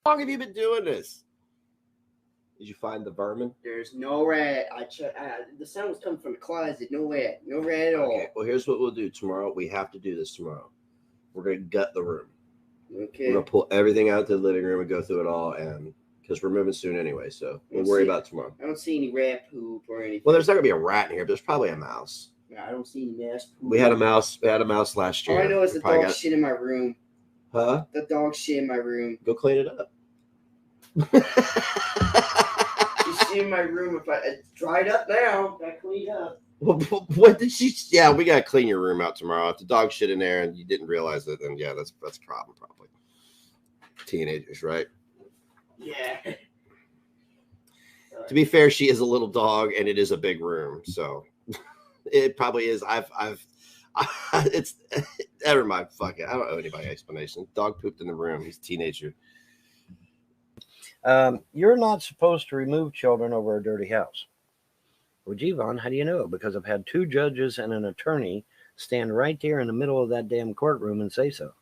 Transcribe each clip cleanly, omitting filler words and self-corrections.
How long have you been doing this? Did you find the vermin? There's no rat. I checked. The sound was coming from the closet. No rat. No rat at all. Okay. Well, here's what we'll do tomorrow. We have to do this tomorrow. We're gonna gut the room. Okay. We're gonna pull everything out to the living room and go through it all, and because we're moving soon anyway, so we'll worry about it tomorrow. I don't see any rat poop or anything. Well, there's not gonna be a rat in here, but there's probably a mouse. Yeah, I don't see any mouse poop. We had a mouse. We had a mouse last year. All I know is the dog shit in my room. Huh? The dog shit in my room. Go clean it up. You see in my room. If it's dried up now, got cleaned up. What did she? Yeah, we gotta clean your room out tomorrow. If the dog shit in there and you didn't realize it, then yeah, that's a problem probably. Teenagers, right? Yeah. To be fair, she is a little dog and it is a big room, so it probably is. It's never mind. Fuck it. I don't owe anybody explanation. Dog pooped in the room. He's a teenager. You're not supposed to remove children over a dirty house. Well, Jevon, how do you know? Because I've had 2 judges and an attorney stand right there in the middle of that damn courtroom and say so.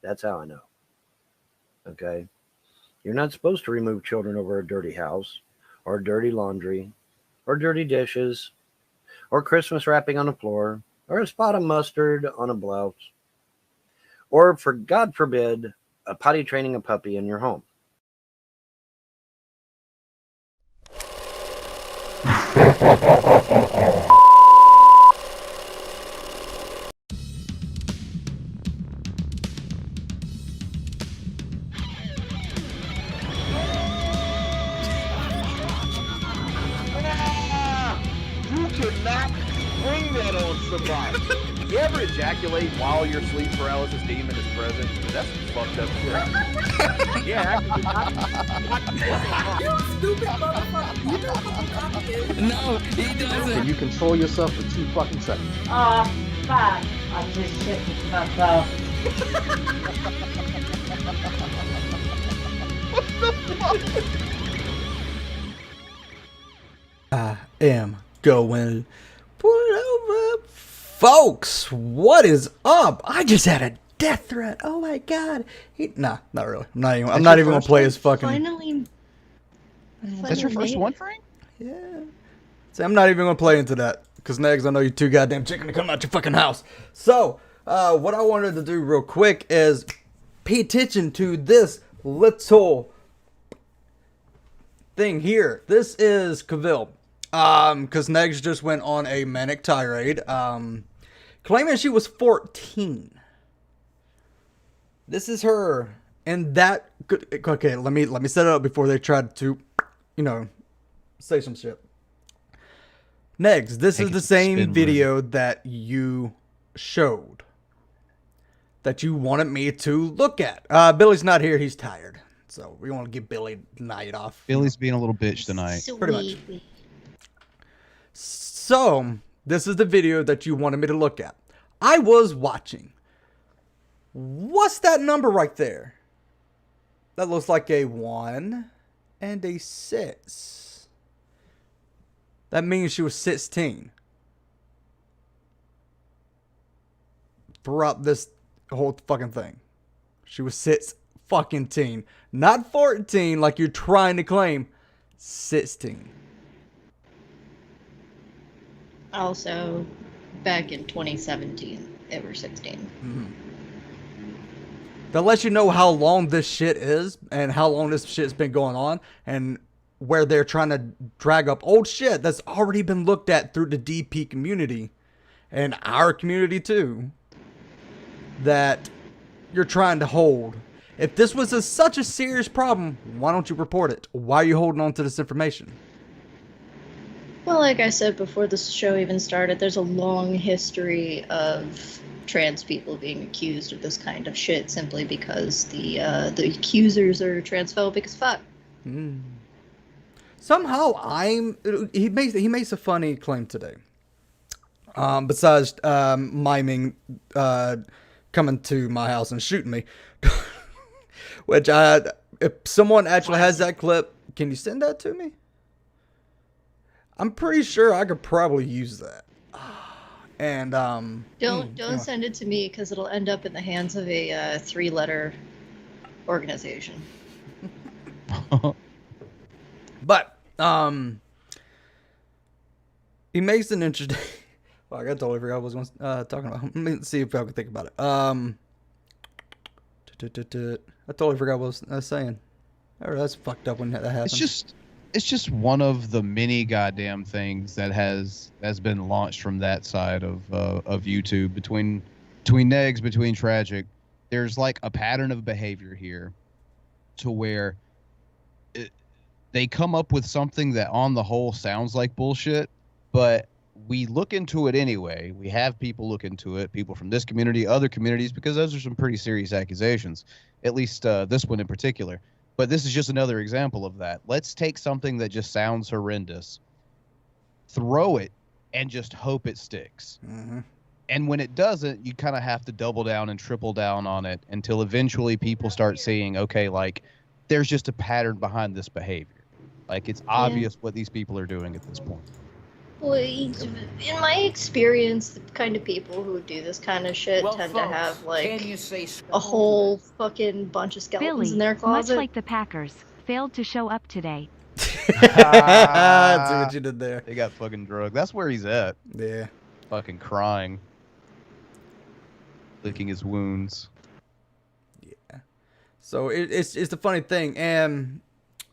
That's how I know. Okay? You're not supposed to remove children over a dirty house, or dirty laundry, or dirty dishes, or Christmas wrapping on the floor, or a spot of mustard on a blouse, or, for God forbid, a potty training a puppy in your home. You cannot bring that on somebody. You ever ejaculate while your sleep paralysis demon is present? That's some fucked up shit. Yeah, You stupid motherfucker. You know what the fuck is? No, he doesn't. Can you control yourself for 2 fucking seconds? Oh, fuck. I just shit myself. What the fuck? I am going. Pull it over. Folks, what is up? I just had a death threat. Oh my god. Nah, not really. I'm not even gonna play his fucking. Finally. That's your first one, Frank? Yeah. See, I'm not even gonna play into that. Because next I know you're too goddamn chicken to come out your fucking house. So, what I wanted to do real quick is pay attention to this little thing here. This is Cavill. Because Negs just went on a manic tirade, claiming she was 14. This is her, and that. Okay, let me set it up before they tried to, say some shit. Negs, this is the same video that you showed, that you wanted me to look at. Billy's not here; he's tired, so we want to give Billy the night off. Billy's being a little bitch tonight. Pretty much. So, this is the video that you wanted me to look at. I was watching. What's that number right there? That looks like a 1 and a 6. That means she was 16. Throughout this the whole fucking thing. She was 16, not 14 like you're trying to claim. 16. Also, back in 2017, they were 16. Mm-hmm. That lets you know how long this shit is and how long this shit's been going on and where they're trying to drag up old shit that's already been looked at through the DP community and our community too that you're trying to hold. If this was such a serious problem, why don't you report it? Why are you holding on to this information? Well, like I said before this show even started, there's a long history of trans people being accused of this kind of shit simply because the accusers are transphobic as fuck. Somehow he makes a funny claim today. Besides miming coming to my house and shooting me, which if someone actually has that clip, can you send that to me? I'm pretty sure I could probably use that. And don't send it to me because it'll end up in the hands of a 3-letter organization. But he makes an interesting. Well, I totally forgot what I was talking about. Let me see if I can think about it. I totally forgot what I was saying. Oh, that's fucked up when that happens. It's just one of the many goddamn things that has been launched from that side of YouTube between Negs, between Tragic. There's like a pattern of behavior here to where they come up with something that on the whole sounds like bullshit, but we look into it anyway. We have people look into it, people from this community, other communities, because those are some pretty serious accusations, at least this one in particular. But this is just another example of that. Let's take something that just sounds horrendous, throw it, and just hope it sticks. Mm-hmm. And when it doesn't, you kind of have to double down and triple down on it until eventually people start seeing, okay, like, there's just a pattern behind this behavior. Like, it's obvious what these people are doing at this point. Well, in my experience, the kind of people who do this kind of shit tend to have, like, a whole fucking bunch of skeletons in their closet. Much like the Packers, failed to show up today. See what you did there. They got fucking drugged. That's where he's at. Yeah. Fucking crying. Licking his wounds. Yeah. So it's the funny thing, and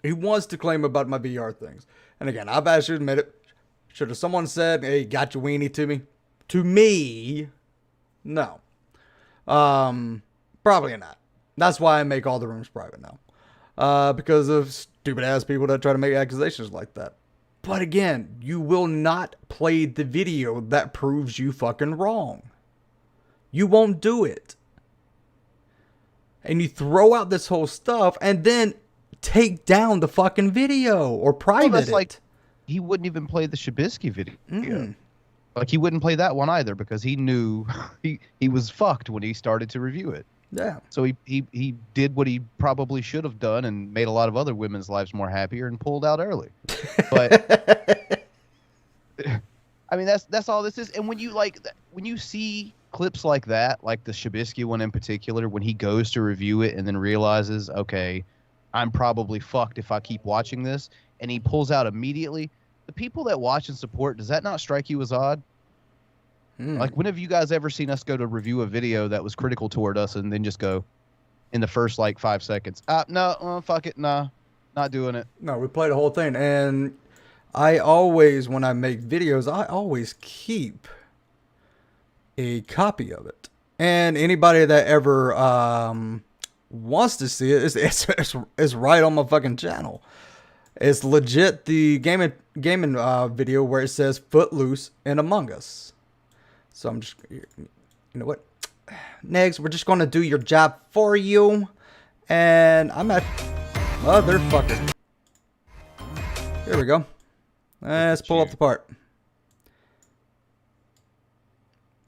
he wants to claim about my VR things. And again, I've actually admitted it. Should have someone said, hey, got your weenie to me? To me, no. Probably not. That's why I make all the rooms private now. Because of stupid ass people that try to make accusations like that. But again, you will not play the video that proves you fucking wrong. You won't do it. And you throw out this whole stuff and then take down the fucking video or private it. Like, he wouldn't even play the Shabisky video. Like, he wouldn't play that one either because he knew he was fucked when he started to review it. Yeah. So he did what he probably should have done and made a lot of other women's lives more happier and pulled out early. But I mean, that's all this is. And when you see clips like that, like the Shabisky one in particular, when he goes to review it and then realizes, okay, I'm probably fucked if I keep watching this, and he pulls out immediately. The people that watch and support, does that not strike you as odd? Like, when have you guys ever seen us go to review a video that was critical toward us and then just go in the first, like, 5 seconds? No, fuck it, nah, not doing it. No, we play the whole thing. And I always, when I make videos, I always keep a copy of it. And anybody that ever wants to see it, it's right on my fucking channel. It's legit the gaming video where it says Footloose and Among Us. So I'm just, you know what? Next, we're just going to do your job for you. And I'm at motherfucker. Here we go. Let's pull up the part.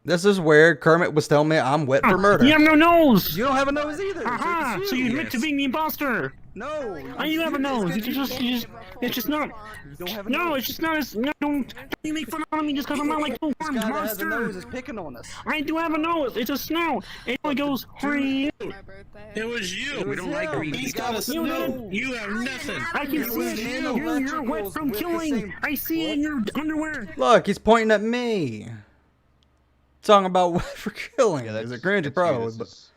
This is where Kermit was telling me I'm wet for murder. You have no nose! You don't have a nose either. Aha! So you admit to being the imposter! No. I do have a nose. It's just not. You don't have a No, nose. it's just not as. No, don't you make fun of me just because I'm not like a This guy that has a monster. nose is picking on us. I do have a nose. It's a snout. It only goes free. It was you. It We was don't like him. green. He's got a You snow. You have nothing. I can see it. You're wet from killing. I see it in your underwear. Look, he's pointing at me. Talking about wet for killing. Yeah, Is it that's cringe? you. Probably. This But is-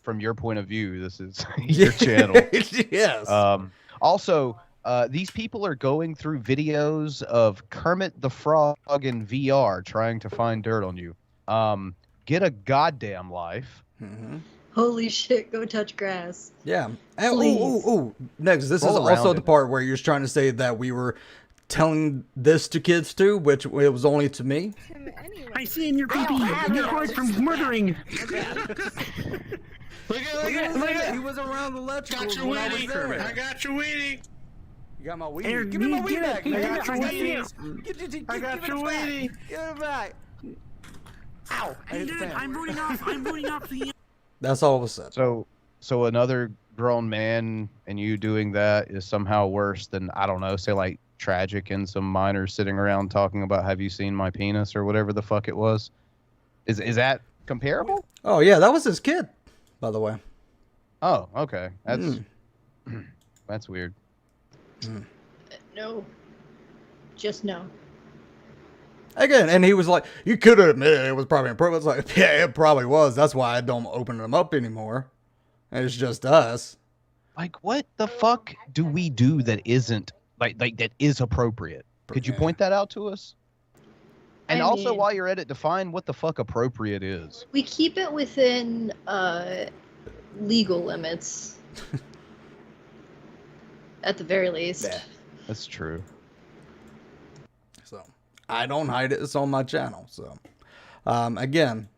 from your point of view, this is your channel. Yes. Also, these people are going through videos of Kermit the Frog in VR trying to find dirt on you. Get a goddamn life. Holy shit, go touch grass. Yeah. Please. Ooh. Next, this is Roll also around the it. part where you're trying to say that we were telling this to kids too, which it was only to me. I see in your pee-pee. You're hard from murdering. Look at He was around the electrical. Got your weenie. I got your weenie. You got my weenie. Here, Give me my get weenie it. back. I man. got your weenie. I got your weenie. Give it back. Ow. I hit the fan. I'm booting off the. That's all was said. So another grown man and you doing that is somehow worse than, I don't know, say like Tragic and some minors sitting around talking about, have you seen my penis or whatever the fuck it was. Is that comparable? Oh yeah, that was his kid, by the way. Oh, okay. That's that's weird. No. Just no. Again, and he was like, you could have admitted it was probably inappropriate. It's like, yeah, it probably was. That's why I don't open them up anymore. And it's just us. Like, what the fuck do we do that isn't like that is appropriate? Could you point that out to us? And I also, mean- while you're at it, define what the fuck appropriate is. We keep it within legal limits. At the very least. Yeah. That's true. So I don't hide it. It's on my channel. So again,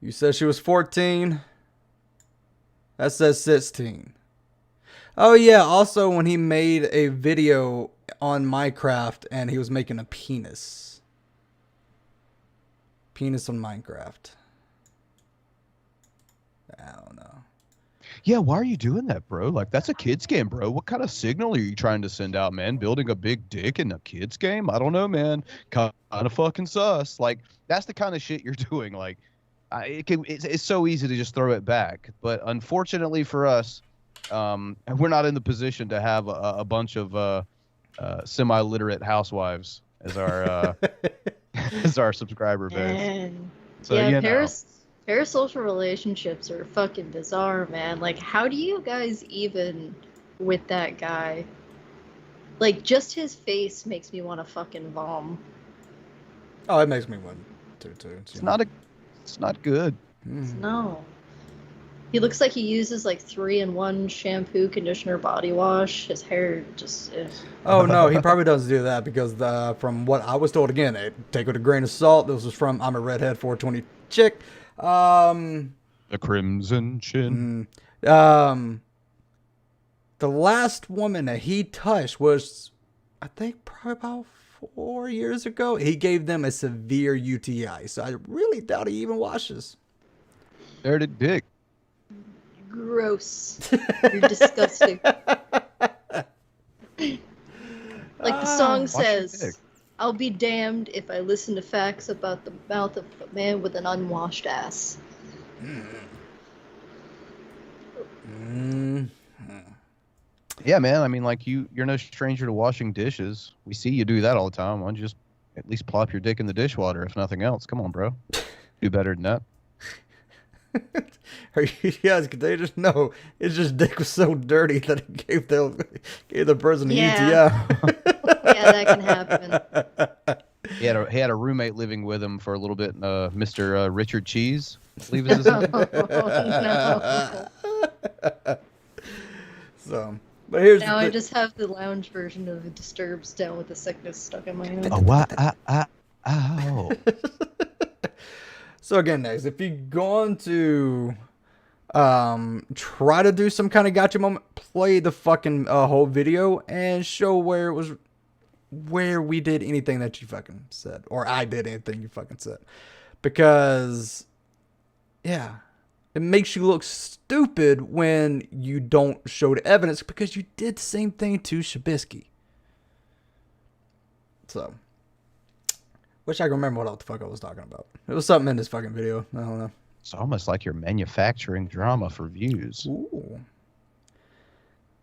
you said she was 14. That says 16. Oh yeah, also when he made a video on Minecraft and he was making a penis. Penis on Minecraft. I don't know. Yeah, why are you doing that, bro? Like, that's a kid's game, bro. What kind of signal are you trying to send out, man? Building a big dick in a kid's game? I don't know, man. Kind of fucking sus. Like, that's the kind of shit you're doing. Like, it's so easy to just throw it back. But unfortunately for us, we're not in the position to have a bunch of semi-literate housewives as our as our subscriber base. And So, yeah, you know. parasocial relationships are fucking bizarre, man. Like, how do you guys even with that guy? Like, just his face makes me want to fucking vom. Oh, it makes me want to too. It's not good. No. He looks like he uses like 3-in-1 shampoo, conditioner, body wash. His hair just. Oh no, he probably doesn't do that because from what I was told, again, take it with a grain of salt. This was from I'm a Redhead 420 chick. The Crimson Chin. The last woman that he touched was, I think, probably about 4 years ago. He gave them a severe UTI, so I really doubt he even washes. Dirty dick. Gross. You're disgusting. Like the song Wash your dick. says, I'll be damned if I listen to facts about the mouth of a man with an unwashed ass. Yeah, man. I mean, like, you're no stranger to washing dishes. We see you do that all the time. Why don't you just at least plop your dick in the dishwater, if nothing else? Come on, bro. Do better than that. Are you guys contagious? No, it's just dick was so dirty that it gave the person a UTI. Yeah, that can happen. He had a roommate living with him for a little bit, Mr. Richard Cheese, I believe is his name. No. So, but here's Now the I just have the lounge version of Disturbed's Down with the Sickness stuck in my head. Oh, wow. Ow. So again, next, if you're going to try to do some kind of gotcha moment, play the fucking whole video and show where we did anything that you fucking said, or I did anything you fucking said, because yeah, it makes you look stupid when you don't show the evidence because you did the same thing to Shabisky. So, wish I could remember what the fuck I was talking about. It was something in this fucking video. I don't know. It's almost like you're manufacturing drama for views. Ooh.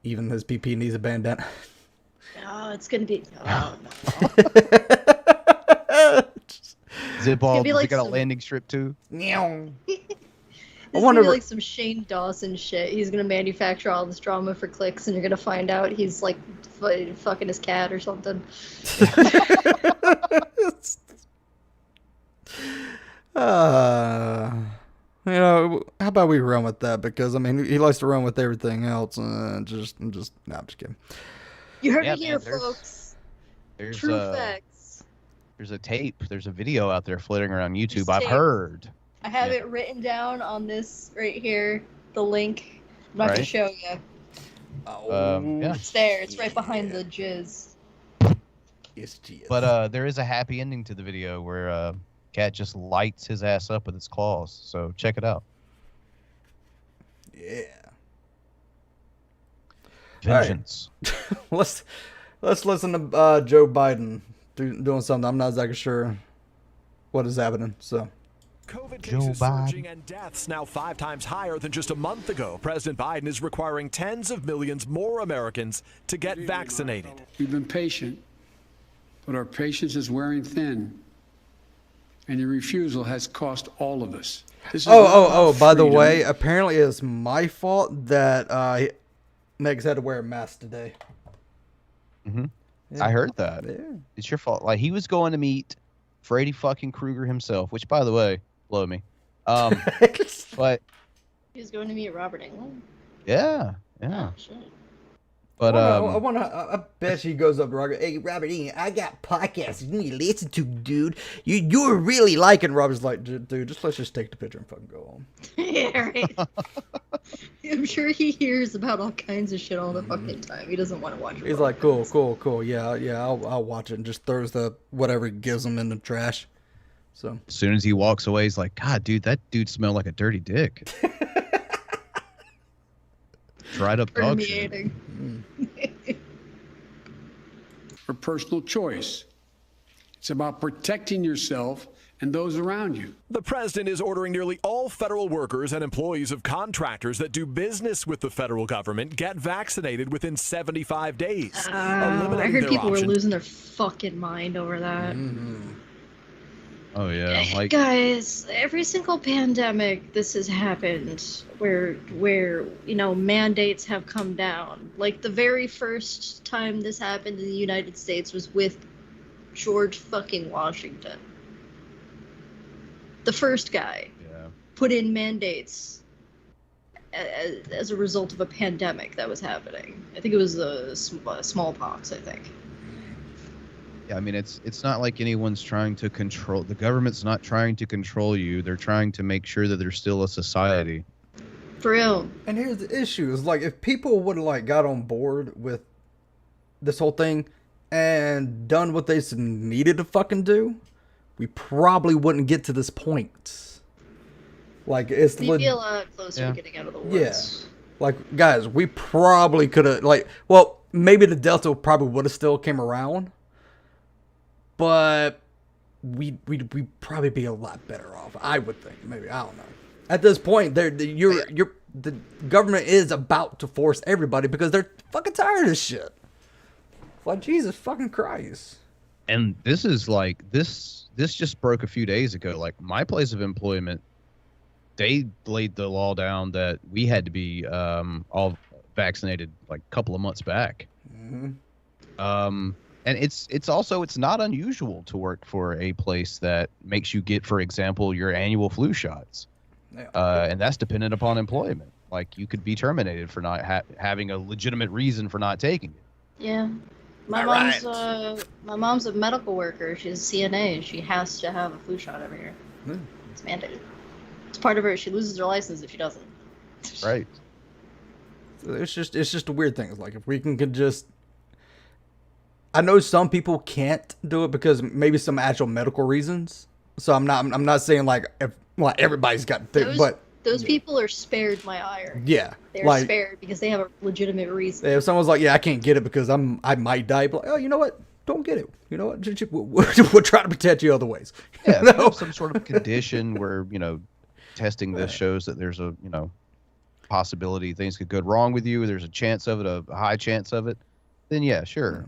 Even this PP needs a bandana. Oh, it's gonna be. Oh, no. Zipball, be does like it got some- a landing strip too? This is gonna be like some Shane Dawson shit. He's gonna manufacture all this drama for clicks, and you're gonna find out he's like fucking his cat or something. You know, how about we run with that? Because I mean, he likes to run with everything else. I'm just kidding. You heard Yeah, it here, man, there's- folks. There's True a facts. there's a tape, there's a video out there floating around YouTube. There's I've tape. heard. I have Yeah. it written down on this right here. The link. I'm not gonna Right. show you. Yeah. It's there. It's right behind the jizz. It's jizz. But there is a happy ending to the video where Cat just lights his ass up with its claws. So check it out. Yeah. Vengeance. Let's listen to Joe Biden doing something. I'm not exactly sure what is happening. So. COVID Joe cases Biden. surging and deaths now 5 times higher than just a month ago. President Biden is requiring tens of millions more Americans to get vaccinated. We've been patient, but our patience is wearing thin, and your refusal has cost all of us. This is not Oh! about By the freedom. way, apparently it's my fault that Megs had to wear a mask today. I heard that. Yeah. It's your fault. Like, he was going to meet Freddy fucking Krueger himself, which, by the way, blow me. But He's going to meet Robert Englund. yeah. Oh, shit. But I bet he goes up to Robert. Hey, Robert, I got podcasts you need to listen to, dude. You're really liking. Robert's like, dude, let's just take the picture and fucking go on. Yeah, right. I'm sure he hears about all kinds of shit all the fucking time. He doesn't want to watch it. He's like, cool. Yeah, I'll watch it, and just throws the whatever he gives him in the trash. So as soon as he walks away, he's like, God, dude, that dude smelled like a dirty dick. Dried up dog shit. For personal choice. It's about protecting yourself and those around you. The president is ordering nearly all federal workers and employees of contractors that do business with the federal government get vaccinated within 75 days. I eliminating heard their people were option losing their fucking mind over that. Oh yeah, like Guys, every single pandemic this has happened where you know mandates have come down. Like the very first time this happened in the United States was with George fucking Washington. The first guy put in mandates as a result of a pandemic that was happening. I think it was the smallpox, I think. Yeah, I mean, it's not like anyone's trying to control. The government's not trying to control you. They're trying to make sure that there's still a society. For real. And here's the issue: is like if people would have like got on board with this whole thing and done what they needed to fucking do, we probably wouldn't get to this point. Like it's We'd be a lot closer to getting out of the woods. Yeah. Like guys, we probably could have well, maybe the Delta probably would have still came around. But we'd probably be a lot better off. I would think. Maybe, I don't know. At this point, the government is about to force everybody because they're fucking tired of this shit. Like Jesus fucking Christ. And this is like this just broke a few days ago. Like my place of employment, they laid the law down that we had to be all vaccinated like a couple of months back. And it's also not unusual to work for a place that makes you get, for example, your annual flu shots, and that's dependent upon employment. Like you could be terminated for not having a legitimate reason for not taking it. Yeah, my mom's a medical worker. She's a CNA. She has to have a flu shot every year. It's mandated. It's part of her. She loses her license if she doesn't. Right. So it's just a weird thing. It's like if we can just. I know some people can't do it because maybe some actual medical reasons. So I'm not saying like if everybody's got to, but Those people are spared my ire. Yeah, They're like spared because they have a legitimate reason. if someone's like, "Yeah, I can't get it because I might die," but like, "Oh, you know what? Don't get it. You know what? We'll try to protect you other ways." Yeah, You if you know? have some sort of condition where testing this shows that there's a possibility things could go wrong with you. There's a chance of it, a high chance of it. Then yeah, sure.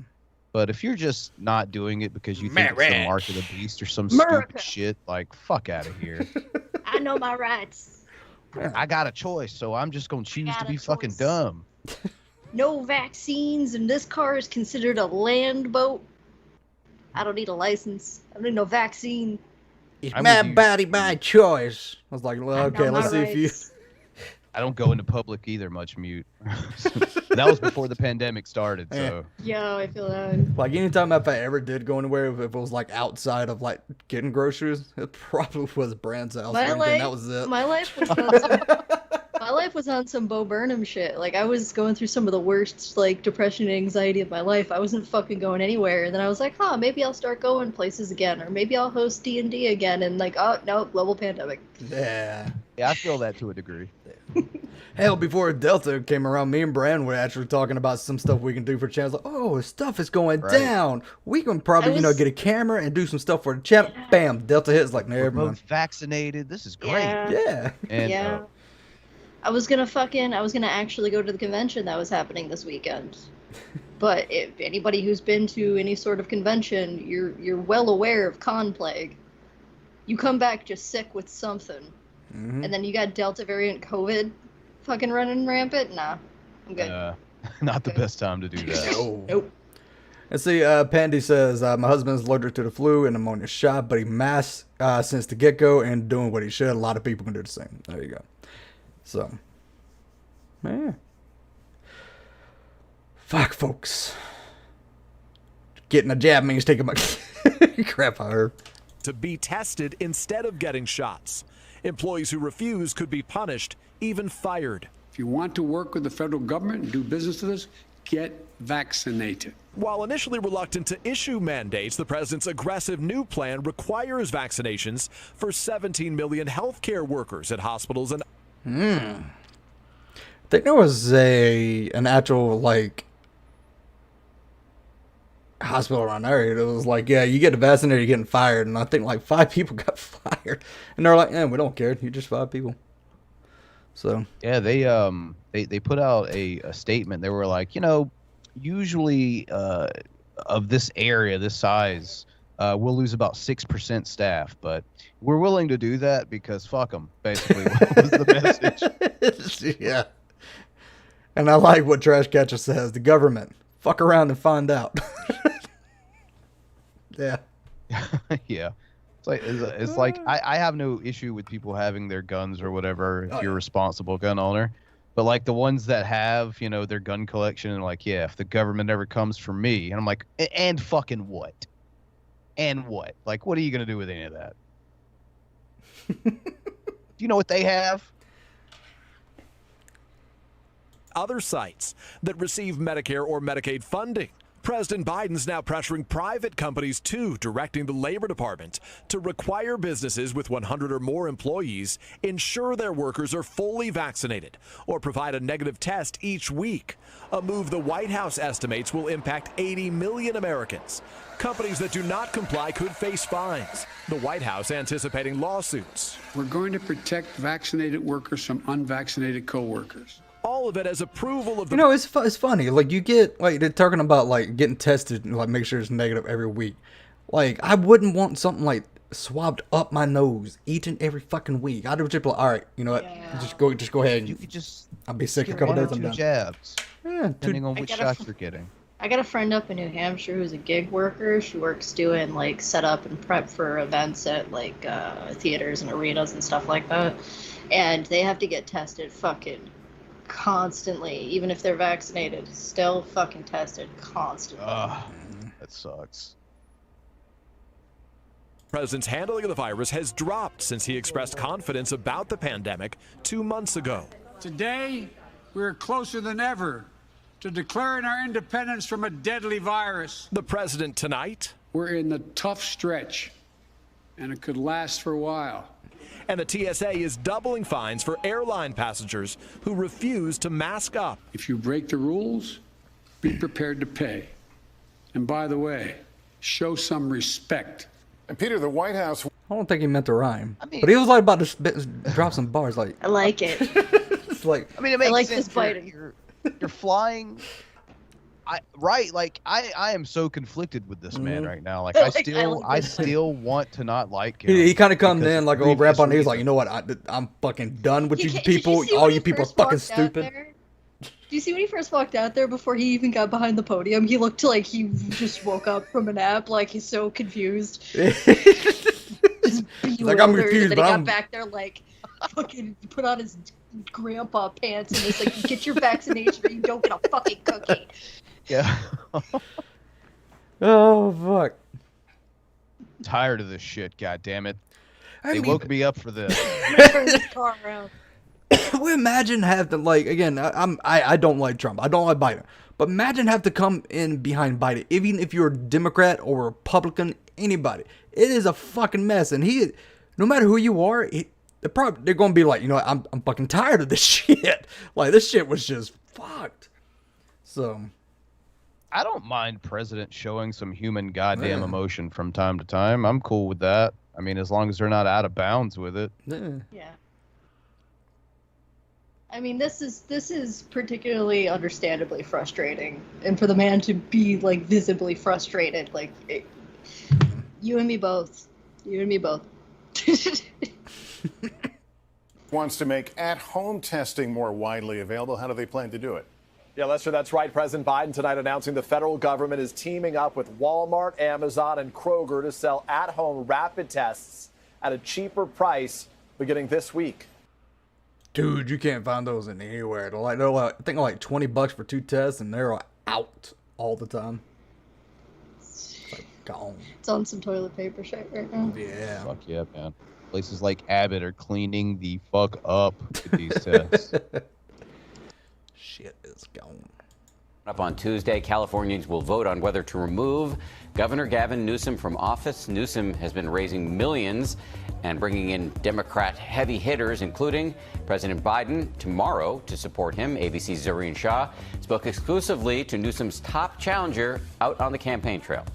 But if you're just not doing it because you think it's the mark of the beast or some stupid shit, like fuck out of here. I know my rights. I got a choice, so I'm just gonna choose to be fucking dumb. No vaccines, and this car is considered a land boat. I don't need a license. I don't need no vaccine. It's my body, my choice. I was like, well, okay, let's see if you. I don't go into public either much, Mute. That was before the pandemic started, so. Yeah, I feel that. Like anytime if I ever did go anywhere, if it was like outside of like getting groceries, it probably was Bran's house. My life, that was it. my life was on some, my life was on some Bo Burnham shit. Like I was going through some of the worst like depression and anxiety of my life. I wasn't fucking going anywhere, and then I was like, maybe I'll start going places again, or maybe I'll host D&D again. And like, oh no, global pandemic. Yeah. Yeah, I feel that to a degree. Hell, before Delta came around, me and Bran were actually talking about some stuff we can do for channels. Like, oh, stuff is going down. We can probably, get a camera and do some stuff for the channel. Yeah. Bam, Delta hits like, never mind. Both vaccinated. This is great. Yeah. And, I was gonna actually go to the convention that was happening this weekend. But if anybody who's been to any sort of convention, you're well aware of con plague. You come back just sick with something. Mm-hmm. And then you got Delta variant COVID fucking running rampant? Nah, I'm good. Not the best time to do that. Nope. Let's see, Pandy says, my husband's allergic to the flu and pneumonia shot, but he masked since the get-go and doing what he should. A lot of people can do the same. There you go. So, man. Fuck, folks. Getting a jab means taking my crap out of her. To be tested instead of getting shots. Employees who refuse could be punished, even fired. If you want to work with the federal government and do business with us, get vaccinated. While initially reluctant to issue mandates, the president's aggressive new plan requires vaccinations for 17 million healthcare workers at hospitals and... I think there was an actual, hospital around there. It was like, yeah, you get vaccinated, you're getting fired. And I think 5 people got fired. And they're like, we don't care. You just 5 people. So yeah, they put out a statement. They were like, usually of this area, this size, we'll lose about 6% staff, but we're willing to do that because fuck them, basically, was the message. Yeah. And I like what Trash Catcher says. The government, fuck around and find out. Yeah. Yeah. It's like I have no issue with people having their guns or whatever if you're a responsible gun owner. But the ones that have, their gun collection and if the government ever comes for me, and I'm like, and fucking what? And what? What are you going to do with any of that? Do you know what they have? Other sites that receive Medicare or Medicaid funding. President Biden's now pressuring private companies too, directing the Labor Department to require businesses with 100 or more employees ensure their workers are fully vaccinated or provide a negative test each week. A move the White House estimates will impact 80 million Americans. Companies that do not comply could face fines. The White House anticipating lawsuits. We're going to protect vaccinated workers from unvaccinated co-workers. All of it as approval of the... it's funny. You get, they're talking about, getting tested and, make sure it's negative every week. I wouldn't want something, swabbed up my nose each and every fucking week. I'd just be like, all right, you know what? Yeah. Just go ahead. You could just... I'll be sick a couple days. I'm done. Jabs. Yeah, depending on which shots you're getting. I got a friend up in New Hampshire who's a gig worker. She works doing, setup and prep for events at, theaters and arenas and stuff like that. And they have to get tested fucking... constantly, even if they're vaccinated, still fucking tested constantly. That sucks. President's handling of the virus has dropped since he expressed confidence about the pandemic 2 months ago. Today, we're closer than ever to declaring our independence from a deadly virus. The president tonight. We're in the tough stretch, and it could last for a while. And the TSA is doubling fines for airline passengers who refuse to mask up. If you break the rules, be prepared to pay. And by the way, show some respect. And Peter, the White House... I don't think he meant to rhyme. But he was like about to drop some bars. Like I like it. It's like... I mean, it makes like sense. this biting. You're flying... Right, like I am so conflicted with this man right now. Like I still want to not like him. He kind of comes in like old rap on. He's like, you know what? I'm fucking done with you people. All you people are fucking stupid. Do you see when he first walked out there before he even got behind the podium? He looked like he just woke up from a nap. Like he's so confused. Just like I'm confused, and then but he I'm got back there like fucking put on his grandpa pants and it's like, get your vaccination or you don't get a fucking cookie. Yeah. Oh fuck. Tired of this shit, god damn it. I They mean- woke me up for this. I'm gonna turn this car around. We imagine have to like again. I don't like Trump. I don't like Biden. But imagine have to come in behind Biden, even if you're a Democrat or Republican, anybody. It is a fucking mess, and he, no matter who you are, they're gonna be like, you know, I'm fucking tired of this shit. Like this shit was just fucked. So. I don't mind president showing some human goddamn emotion from time to time. I'm cool with that. I mean, as long as they're not out of bounds with it. Yeah. I mean, this is particularly understandably frustrating, and for the man to be like visibly frustrated, like you and me both. You and me both. Wants to make at-home testing more widely available. How do they plan to do it? Yeah, Lester, that's right. President Biden tonight announcing the federal government is teaming up with Walmart, Amazon, and Kroger to sell at-home rapid tests at a cheaper price beginning this week. Dude, you can't find those in anywhere. They're like I think like $20 for 2 tests, and they're out all the time. It's like gone. It's on some toilet paper shit right now. Yeah. Fuck yeah, man. Places like Abbott are cleaning the fuck up with these tests. Shit is gone. Up on Tuesday, Californians will vote on whether to remove Governor Gavin Newsom from office. Newsom has been raising millions and bringing in Democrat heavy hitters, including President Biden, tomorrow to support him. ABC's Zareen Shah spoke exclusively to Newsom's top challenger out on the campaign trail.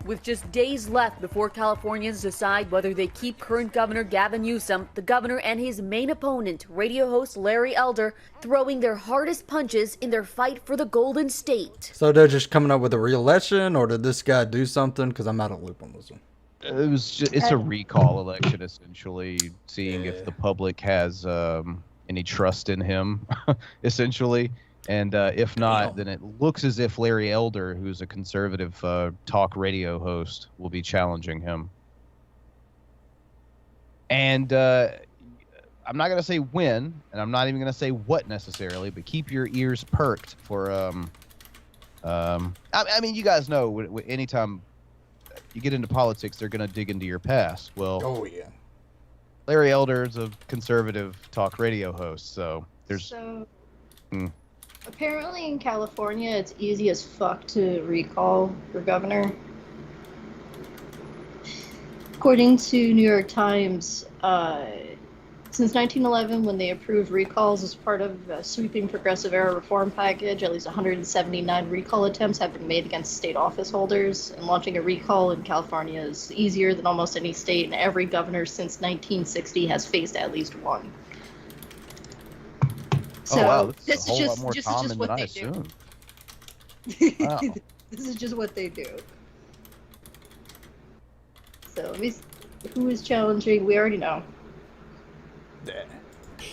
With just days left before Californians decide whether they keep current Governor Gavin Newsom, the governor and his main opponent, radio host Larry Elder, throwing their hardest punches in their fight for the Golden State. So they're just coming up with a re-election, or did this guy do something? Because I'm out of loop on this one. It's a recall election, essentially, seeing if the public has any trust in him, essentially. And if not, then it looks as if Larry Elder, who's a conservative talk radio host, will be challenging him. And I'm not going to say when, and I'm not even going to say what necessarily, but keep your ears perked for... I mean, you guys know, anytime you get into politics, they're going to dig into your past. Well, oh yeah, Larry Elder is a conservative talk radio host, so there's... Apparently in California, it's easy as fuck to recall your governor. According to New York Times, since 1911, when they approved recalls as part of a sweeping progressive era reform package, at least 179 recall attempts have been made against state office holders. And launching a recall in California is easier than almost any state, and every governor since 1960 has faced at least one. So oh, wow. This is just, this is a whole lot more common than I assumed. Wow. This is just what they do. So who is challenging? We already know.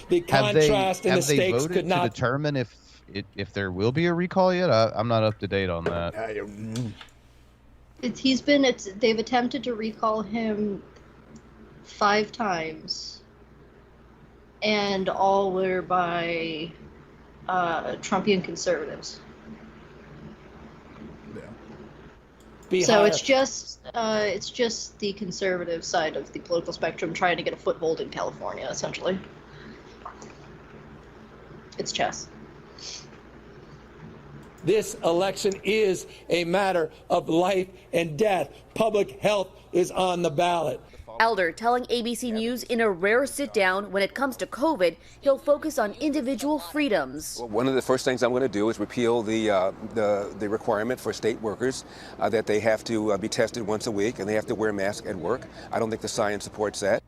The contrast in the stakes have they voted could not to determine if there will be a recall yet? I'm not up to date on that. They've attempted to recall him 5 times. And all were by Trumpian conservatives. Yeah. So it's just the conservative side of the political spectrum trying to get a foothold in California, essentially. It's chess. This election is a matter of life and death. Public health is on the ballot. Elder telling ABC News in a rare sit-down when it comes to COVID, he'll focus on individual freedoms. Well, one of the first things I'm going to do is repeal the requirement for state workers that they have to be tested once a week and they have to wear masks at work. I don't think the science supports that.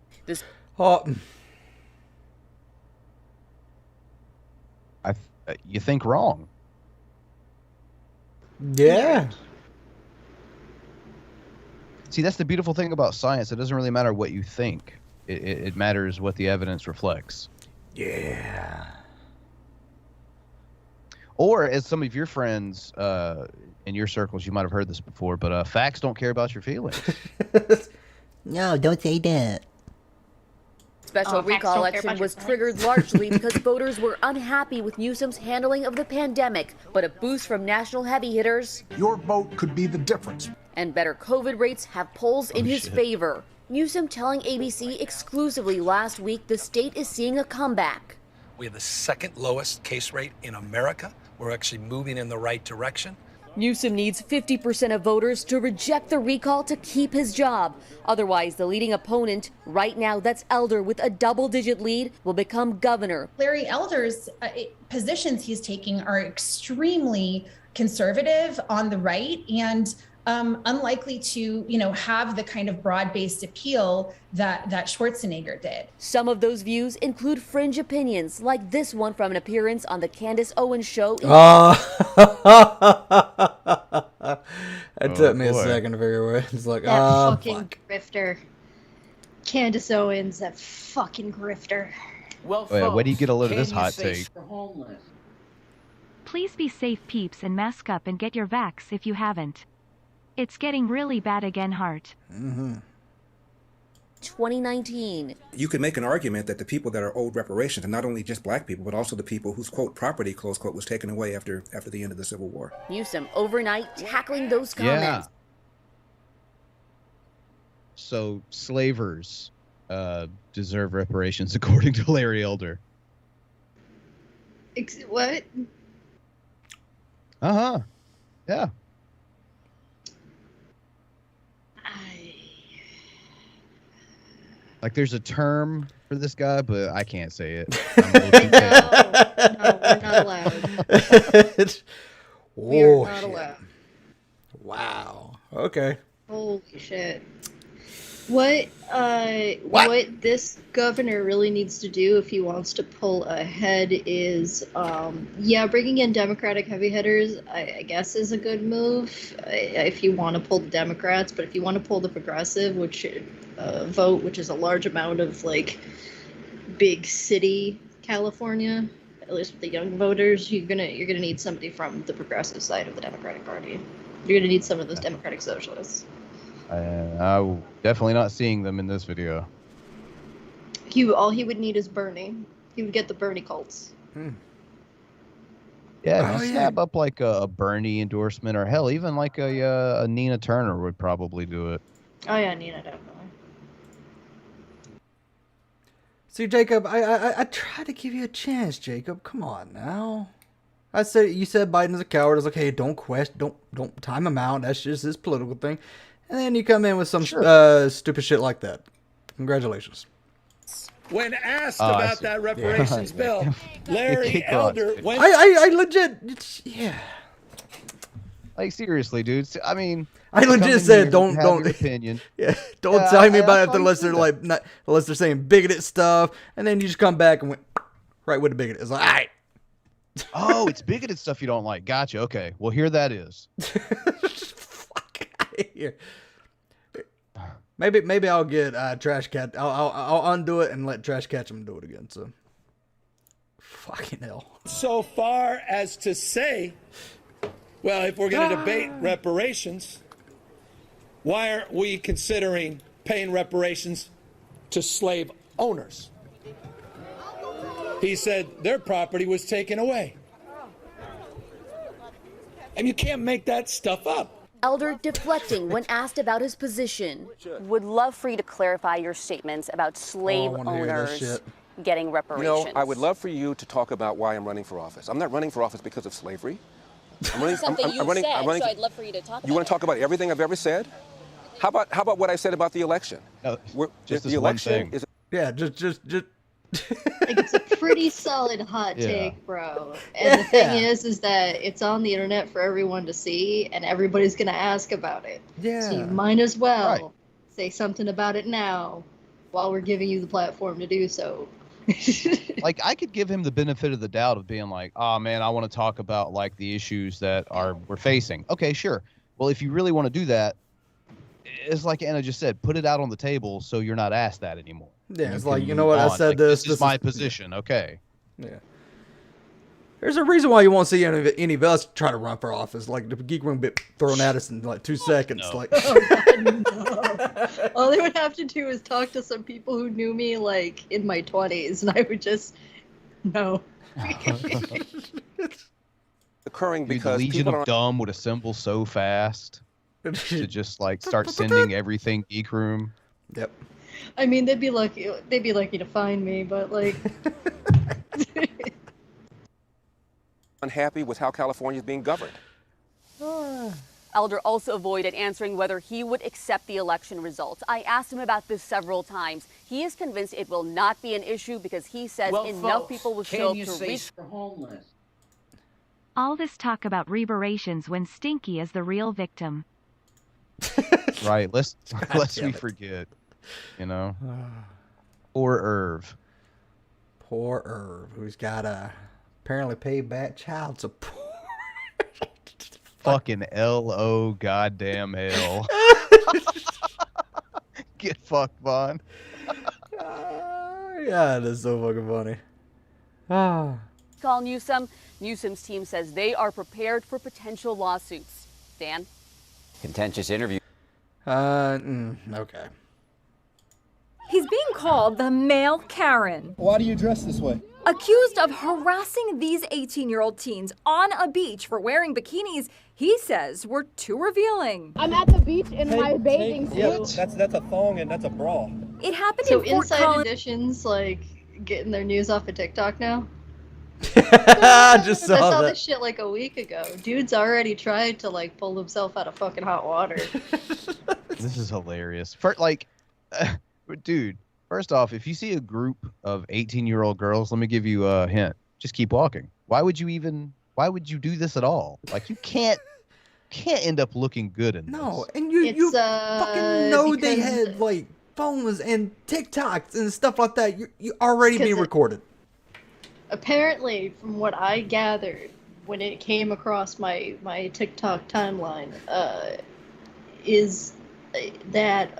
You think wrong. Yeah. See, that's the beautiful thing about science. It doesn't really matter what you think. It matters what the evidence reflects. Yeah. Or, as some of your friends in your circles, you might have heard this before, but facts don't care about your feelings. No, don't say that. Special recall election was triggered largely because voters were unhappy with Newsom's handling of the pandemic, but a boost from national heavy hitters. Your vote could be the difference. And better COVID rates have polls in his favor. Newsom telling ABC exclusively last week the state is seeing a comeback. We have the second lowest case rate in America. We're actually moving in the right direction. Newsom needs 50% of voters to reject the recall to keep his job. Otherwise, the leading opponent, right now that's Elder with a double-digit lead, will become governor. Larry Elder's positions he's taking are extremely conservative on the right and unlikely to, have the kind of broad-based appeal that Schwarzenegger did. Some of those views include fringe opinions, like this one from an appearance on the Candace Owens show. It took me a second to figure away. It's like, that fucking grifter. Candace Owens, that fucking grifter. Well, where do you get a load of this hot take? Please be safe, peeps, and mask up and get your vax if you haven't. It's getting really bad again, Hart. 2019. You could make an argument that the people that are owed reparations are not only just black people, but also the people whose, quote, property, close quote, was taken away after the end of the Civil War. Newsom overnight tackling those comments. So slavers deserve reparations according to Larry Elder. What? Yeah. Like, there's a term for this guy, but I can't say it. No, we're not allowed. We are not allowed. Wow. Okay. Holy shit. What this governor really needs to do if he wants to pull ahead is, bringing in Democratic heavy hitters, I guess is a good move if you want to pull the Democrats, but if you want to pull the progressive, vote, which is a large amount of like big city California, at least with the young voters, you're gonna need somebody from the progressive side of the Democratic Party. You're gonna need some of those Democratic socialists. I'm definitely not seeing them in this video. All he would need is Bernie. He would get the Bernie cults. Yeah, snap up like a Bernie endorsement, or hell, even like a Nina Turner would probably do it. Oh yeah, Nina definitely. See, Jacob, I tried to give you a chance, Jacob. Come on now. You said Biden's a coward. I was like, hey, don't time him out. That's just his political thing. And then you come in with some stupid shit like that. Congratulations. When asked about that reparations bill, Larry Elder went... I legit... Yeah. Like, seriously, dude. I mean... I legit said don't your opinion. Yeah, don't tell me about it unless they're like unless they're saying bigoted stuff, and then you just come back and went right with the bigoted. It's like, all right. Oh, it's bigoted stuff you don't like. Gotcha. Okay. Well, here that is. Fuck out of here. Maybe I'll get Trash Cat. I'll undo it and let Trash Ketchum do it again. So fucking hell. So far as to say, well, if we're going to debate reparations, why aren't we considering paying reparations to slave owners? He said their property was taken away. And you can't make that stuff up. Elder deflecting when asked about his position. Would love for you to clarify your statements about slave owners getting reparations. I would love for you to talk about why I'm running for office. I'm not running for office because of slavery. Something you said, so I'd love for you to talk about. You want to talk about everything I've ever said? How about what I said about the election? Just the this one election thing. is Yeah, just. Like, it's a pretty solid hot Yeah. take, bro. And the thing is that it's on the internet for everyone to see, and everybody's gonna ask about it. Yeah. So you might as well say something about it now, while we're giving you the platform to do so. Like, I could give him the benefit of the doubt of being like, oh man, I want to talk about like the issues that we're facing. Okay, sure. Well, if you really want to do that, it's like Anna just said, put it out on the table so you're not asked that anymore. Yeah, it's can like, you move know what, I on. said Like, this is my position. Okay. Yeah. There's a reason why you won't see any of us try to run for office. Like, the Geek Room bit thrown at us in like 2 seconds. Like, All they would have to do is talk to some people who knew me like in my 20s, and I would just no. occurring Dude, because the Legion people of are Dumb would assemble so fast to just like start sending everything Geek Room. Yep. I mean, they'd be lucky to find me, but like. unhappy with how California is being governed. Elder also avoided answering whether he would accept the election results. I asked him about this several times. He is convinced it will not be an issue because he says enough people will show up to reach. All this talk about reparations when Stinky is the real victim. Right. Lest damn we it. forget. You know. Poor Irv. Poor Irv, who's got to apparently pay back child support. Fucking LO goddamn hell. Get fucked, Vaughn. Yeah, that's so fucking funny. Ah. Call Newsom. Newsom's team says they are prepared for potential lawsuits. Dan? Contentious interview. Okay. He's being called the male Karen. Why do you dress this way? Accused of harassing these 18-year-old teens on a beach for wearing bikinis he says were too revealing. I'm at the beach in my bathing suit. Yeah, that's a thong and that's a bra. It happened So in Fort Inside Collins. Editions like getting their news off of TikTok now. I just I saw saw that. this shit like a week ago. Dude's already tried to like pull himself out of fucking hot water. This is hilarious. Dude, first off, if you see a group of 18-year-old girls, let me give you a hint. Just keep walking. Why would you do this at all? Like, you can't end up looking good in this. No, and you fucking know they had like phones and TikToks and stuff like that. You already being recorded. Apparently, from what I gathered when it came across my TikTok timeline, is that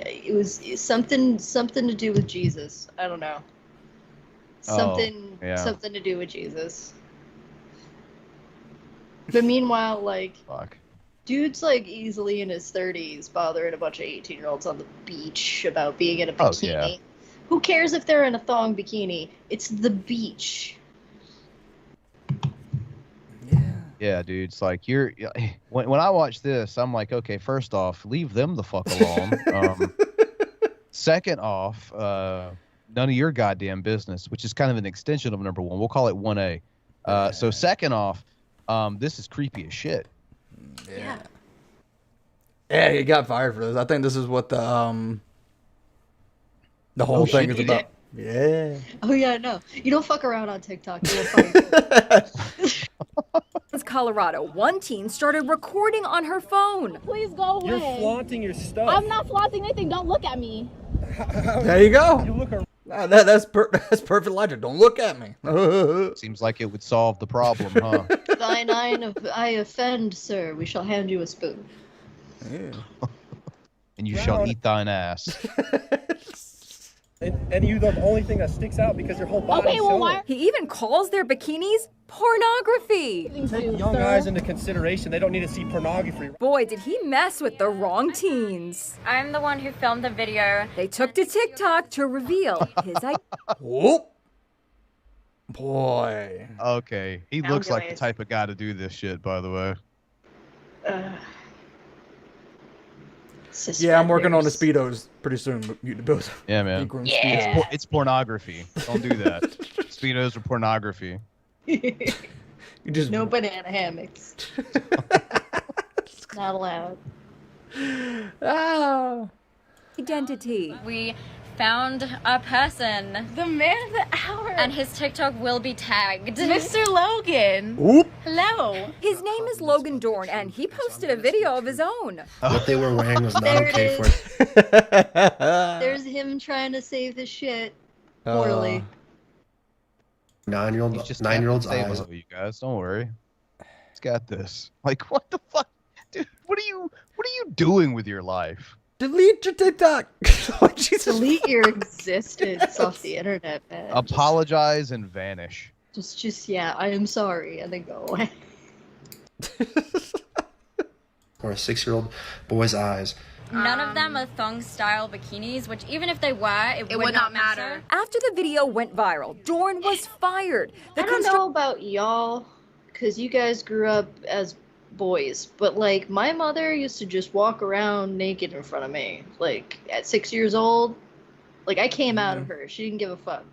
it was something to do with Jesus. I don't know. Something to do with Jesus. But meanwhile, like, dude's like easily in his 30s bothering a bunch of 18-year-olds on the beach about being in a bikini. Yeah. Who cares if they're in a thong bikini? It's the beach. Yeah, dude. It's like when I watch this, I'm like, okay, first off, leave them the fuck alone. Second off, none of your goddamn business, which is kind of an extension of number one. We'll call it 1A. So second off, this is creepy as shit. Yeah. Yeah, he got fired for this. I think this is what the whole thing is about. Yeah. Oh yeah, no. You don't fuck around on TikTok. You will find Colorado, one teen started recording on her phone. Please go away. You're flaunting your stuff. I'm not flaunting anything. Don't look at me. There you go. That's perfect logic. Don't look at me. Seems like it would solve the problem, huh? Thine I offend, sir. We shall hand you a spoon. Yeah. And you shall eat thine ass. And you the only thing that sticks out because your whole body. Okay, well, why? He even calls their bikinis pornography. Take young eyes into consideration. They don't need to see pornography. Boy, did he mess with the wrong teens. I'm the one who filmed the video. They took to TikTok to reveal his identity. Whoop. Boy. Okay, he looks like the type of guy to do this shit, by the way. Yeah, I'm working on the Speedos pretty soon. Yeah, man. Yeah. It's pornography. Don't do that. Speedos are pornography. You just No banana hammocks. Not allowed. Ah. Identity. We found a person. The man of the hour. And his TikTok will be tagged. Mr. Logan. Oop. Hello. His name is Logan Dorn, and he posted a video of his own. What they were wearing was not There it okay for There's him trying to save his shit poorly. 9-year-old's eyes. You guys, don't worry. He's got this. Like, what the fuck, dude? What are you doing with your life? Delete your TikTok. Delete your existence off the internet, man. Apologize and vanish. Just yeah, I am sorry, and then go away. Or a 6-year-old boy's eyes. None of them are thong-style bikinis, which even if they were, it would not matter. After the video went viral, Dorn was fired. I don't know about y'all, because you guys grew up as boys, but like my mother used to just walk around naked in front of me, like at 6 years old. Like I came out of her. She didn't give a fuck.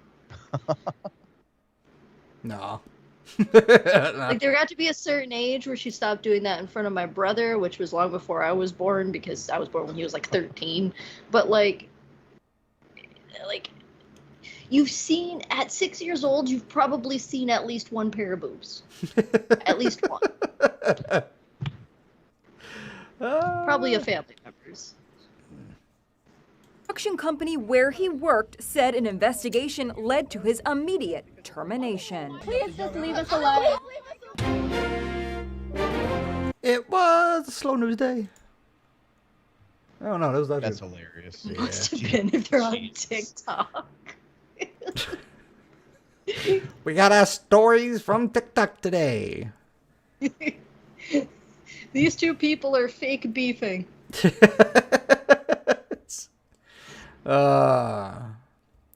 No. Like there got to be a certain age where she stopped doing that in front of my brother, which was long before I was born, because I was born when he was like 13. But like you've seen at 6 years old, you've probably seen at least one pair of boobs. At least one. Probably a family member's. Production company where he worked said an investigation led to his immediate termination. Please just leave us alone. It was a slow news day. Oh no, that was That's hilarious. Must have been if they're on TikTok. We got our stories from TikTok today. These two people are fake beefing. Damn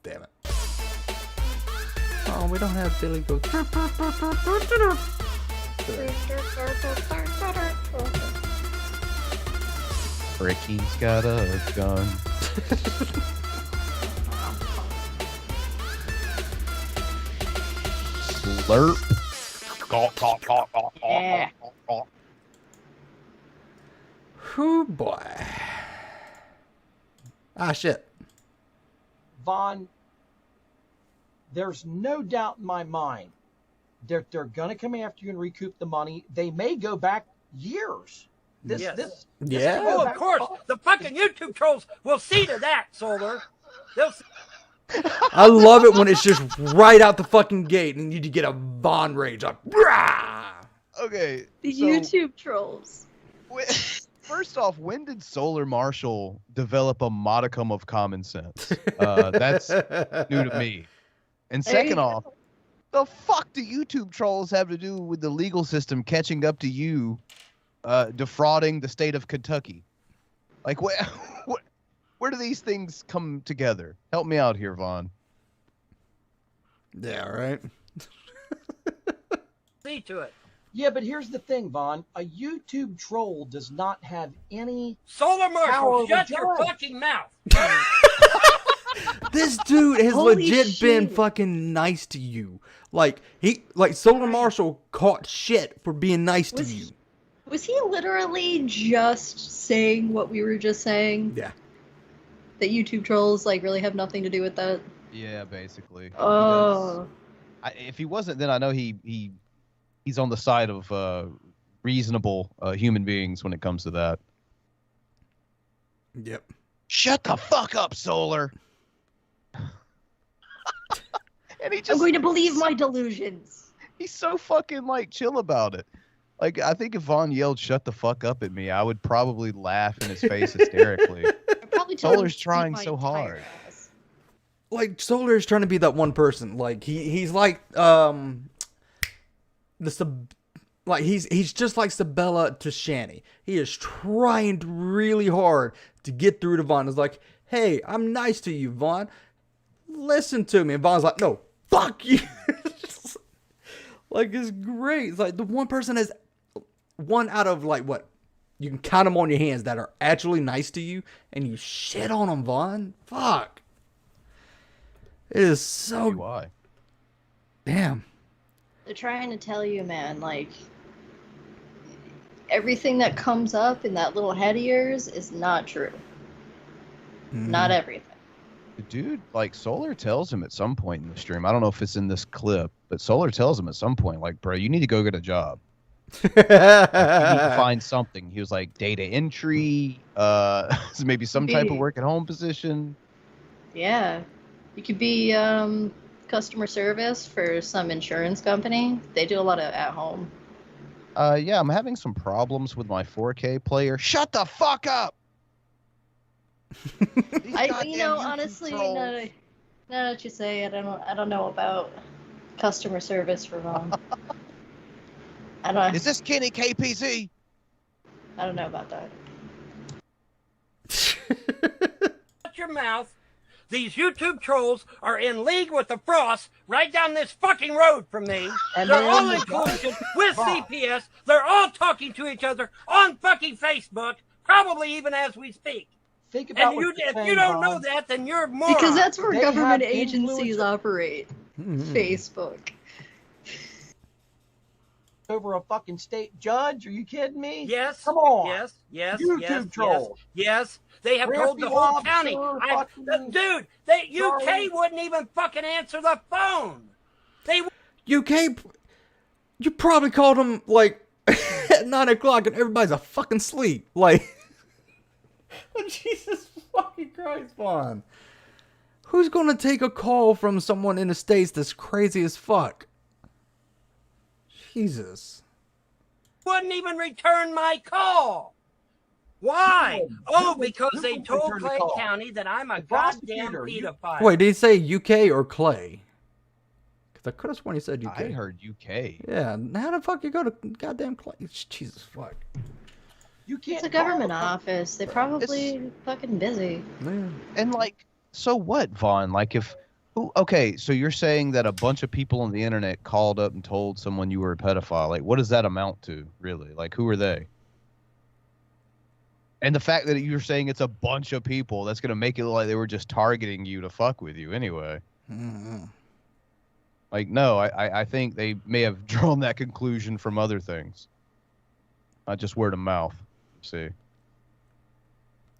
it. Oh, we don't have Billy go. Ricky's got a gun. Slurp. Yeah. Whoo boy. Ah shit. Vaughn, there's no doubt in my mind that they're going to come after you and recoup the money. They may go back years. This Yeah. could go Oh, back- of course. The fucking YouTube trolls will see to that, Solar. They'll see. I love it when it's just right out the fucking gate and you get a Vaughn rage like Brah! Okay. The so- YouTube trolls. First off, when did Solar Marshall develop a modicum of common sense? That's new to me. And second off, the fuck do YouTube trolls have to do with the legal system catching up to you defrauding the state of Kentucky? Like, where do these things come together? Help me out here, Vaughn. Yeah, right. See to it. Yeah, but here's the thing, Vaughn. A YouTube troll does not have any Solar power Marshal, of shut a your judge. fucking mouth. This dude has Holy legit been shit. fucking nice to you. Like Solar Marshall caught shit for being nice to you. Was he literally just saying what we were just saying? Yeah. That YouTube trolls like really have nothing to do with that? Yeah, basically. Oh. If he wasn't, then I know he's on the side of reasonable human beings when it comes to that. Yep. Shut the fuck up, Solar. And he just, I'm going to believe my delusions. He's so fucking like chill about it. Like, I think if Vaughn yelled "shut the fuck up" at me, I would probably laugh in his face hysterically. Solar's trying so hard. Like Solar is trying to be that one person. Like he's like he's just like Sabella to Shanny. He is trying really hard to get through to Vaughn. It's like, hey, I'm nice to you, Vaughn. Listen to me. And Vaughn's like, no, fuck you. Like, it's great. It's like the one person is one out of like what? You can count them on your hands that are actually nice to you, and you shit on them, Vaughn. Fuck. It is so. Why? Damn. They're trying to tell you, man, like, everything that comes up in that little head of yours is not true. Not everything. Dude, like, Solar tells him at some point in the stream, I don't know if it's in this clip, but Solar tells him at some point, like, bro, you need to go get a job. Like, you need to find something. He was like, data entry, maybe some type of work at home position. Yeah. You could be customer service for some insurance company. They do a lot of at home. Yeah, I'm having some problems with my 4K player. Shut the fuck up! Honestly, now that you say it, I don't know about customer service for Vaughn. I don't. Is this Kenny KPZ? I don't know about that. Shut your mouth. These YouTube trolls are in league with the Frost right down this fucking road from me. And they're all in collusion with CPS. They're all talking to each other on fucking Facebook, probably even as we speak. Think about and if you don't know that, then you're more. Because that's where government agencies operate. Facebook. Over a fucking state judge? Are you kidding me? Yes. Come on. Yes. YouTube trolls. Yes. They have told the whole county. Dude, UK wouldn't even fucking answer the phone. UK, you probably called them like at 9 o'clock and everybody's a fucking sleep. Like, Jesus fucking Christ, Vaughn. Who's gonna take a call from someone in the States that's crazy as fuck? Jesus. Wouldn't even return my call. Why? Oh, because they told Clay County that I'm a goddamn pedophile. Wait, did he say UK or Clay? Because I could have sworn he said UK. I heard UK. Yeah, how the fuck you go to goddamn Clay? Jesus fuck. You can't. It's a government office. They're probably fucking busy. Yeah. And like, so what, Vaughn? Like, okay, so you're saying that a bunch of people on the internet called up and told someone you were a pedophile. Like, what does that amount to, really? Like, who are they? And the fact that you're saying it's a bunch of people, that's going to make it look like they were just targeting you to fuck with you anyway. Like, no, I think they may have drawn that conclusion from other things. Not just word of mouth. See?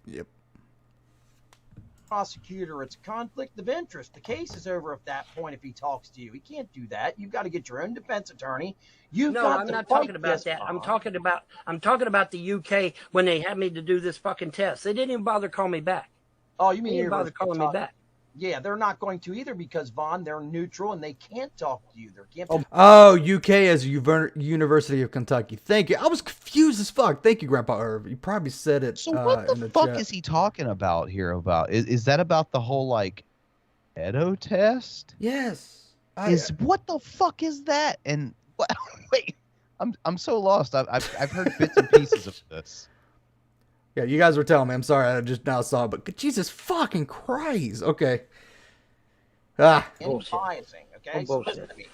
Yep. Prosecutor, it's a conflict of interest. The case is over at that point if he talks to you. He can't do that. You've got to get your own defense attorney. I'm not talking about that. I'm talking about the UK when they had me to do this fucking test. They didn't even bother calling me back. Oh, you mean they didn't bother calling me back? Yeah, they're not going to either because, Vaughn, they're neutral and they can't talk to you. Oh, UK as University of Kentucky. Thank you. I was confused as fuck. Thank you, Grandpa Irv. You probably said it. So what in the the fuck chat. is he talking about here? Is that about the whole like pedo test? Yes. What the fuck is that? And wait, I'm so lost. I've heard bits and pieces of this. Yeah, you guys were telling me. I'm sorry, I just now saw it, but Jesus fucking Christ. Okay. Biasing, okay? So listen to me.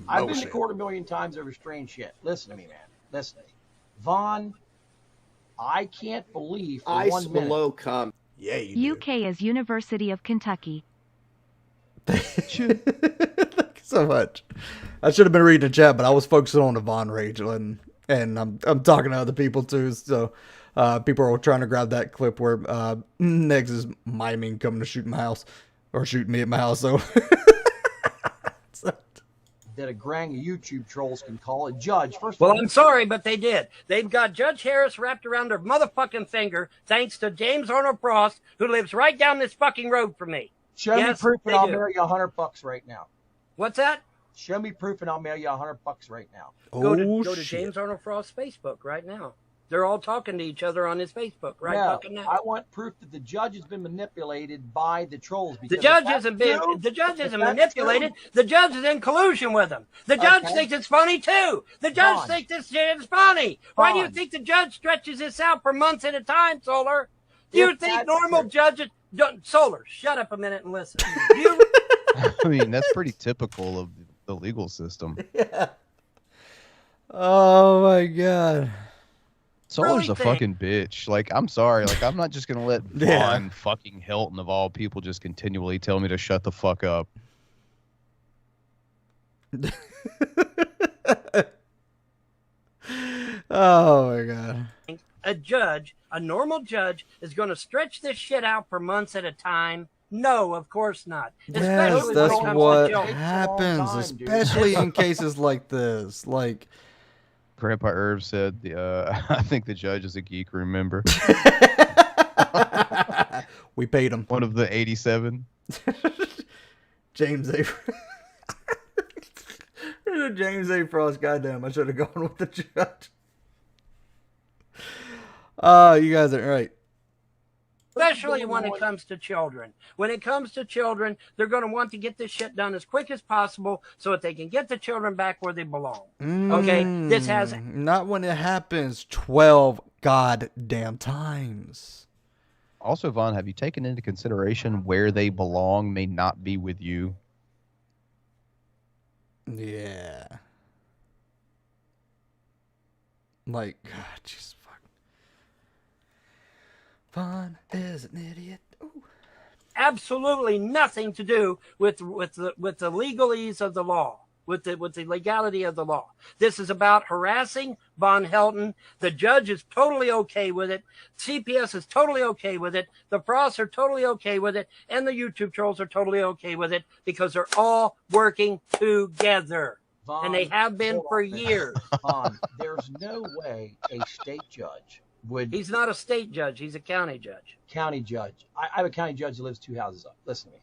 I've been to court a million times over strange shit. Listen to me, man. Listen to me. Vaughn, I can't believe for Ice 1 minute. below come. Yeah, you UK is University of Kentucky. Thank you so much. I should have been reading the chat, but I was focusing on the Vaughn rage, and I'm talking to other people too, so people are trying to grab that clip where Negs is miming coming to shoot my house, or shoot me at my house, so... That a gang of YouTube trolls can call a judge. First Well, I'm sorry, but they did. They've got Judge Harris wrapped around their motherfucking finger, thanks to James Arnold Frost, who lives right down this fucking road from me. Show me proof and I'll mail you $100 right now. What's that? Show me proof and I'll mail you $100 right now. Go to James Arnold Frost's Facebook right now. They're all talking to each other on his Facebook right fucking now. I want proof that the judge has been manipulated by the trolls. The judge isn't manipulated. The judge is in collusion with them. The judge thinks it's funny too. The judge thinks this shit is funny. Why do you think the judge stretches this out for months at a time, Solar? Do you think normal judges Solar, shut up a minute and listen. I mean, that's pretty typical of the legal system. Yeah. Oh my god. Solar's a fucking bitch. Like, I'm sorry. Like, I'm not just gonna let Vaughn fucking Helton of all people just continually tell me to shut the fuck up. Oh my god. A judge, a normal judge, is going to stretch this shit out for months at a time? No, of course not. Yes, Especially that's when it comes what to children. happens, especially in cases like this. Like, Grandpa Herb said, I think the judge is a geek, remember? We paid him. One of the 87. James A. James A. Frost, goddamn, I should have gone with the judge. You guys are right. Especially when it comes to children. When it comes to children, they're going to want to get this shit done as quick as possible so that they can get the children back where they belong. Okay? This has... Not when it happens 12 goddamn times. Also, Vaughn, have you taken into consideration where they belong may not be with you? Yeah. Like, God, Jesus fuck. Vaughn is an idiot. Ooh. Absolutely nothing to do with the legalese of the law, with the legality of the law. This is about harassing Von Helton. The judge is totally okay with it. CPS is totally okay with it. The Frosts are totally okay with it, and the YouTube trolls are totally okay with it because they're all working together, Vaughn, and they have been for years. Vaughn, there's no way a state judge would... He's not a state judge. He's a county judge. County judge. I have a county judge that lives 2 houses up. Listen to me.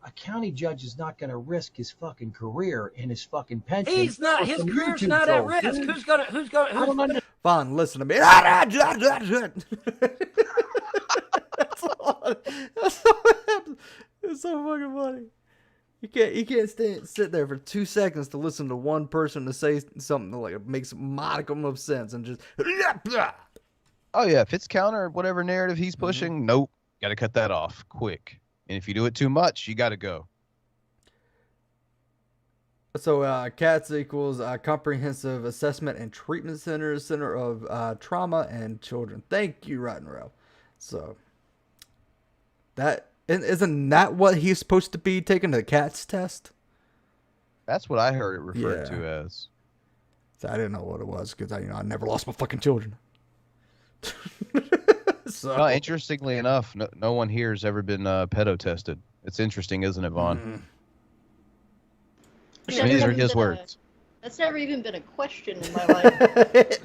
A county judge is not going to risk his fucking career and his fucking pension. He's not. His career's not at risk. Who's gonna? Vaughn, listen to me. That's all. It's so fucking funny. You can't sit there for 2 seconds to listen to one person to say something that like makes a modicum of sense and just. Oh yeah, if it's counter whatever narrative he's pushing, nope, got to cut that off quick. And if you do it too much, you got to go. So CATS equals Comprehensive Assessment and Treatment Center of Trauma and Children. Thank you, Rotten Row. So isn't that what he's supposed to be taking the CATS test? That's what I heard it referred to as. So I didn't know what it was because I never lost my fucking children. So. No, interestingly enough, no one here has ever been pedo tested. It's interesting, isn't it, Vaughn? Yeah, these are his words. That's never even been a question in my life.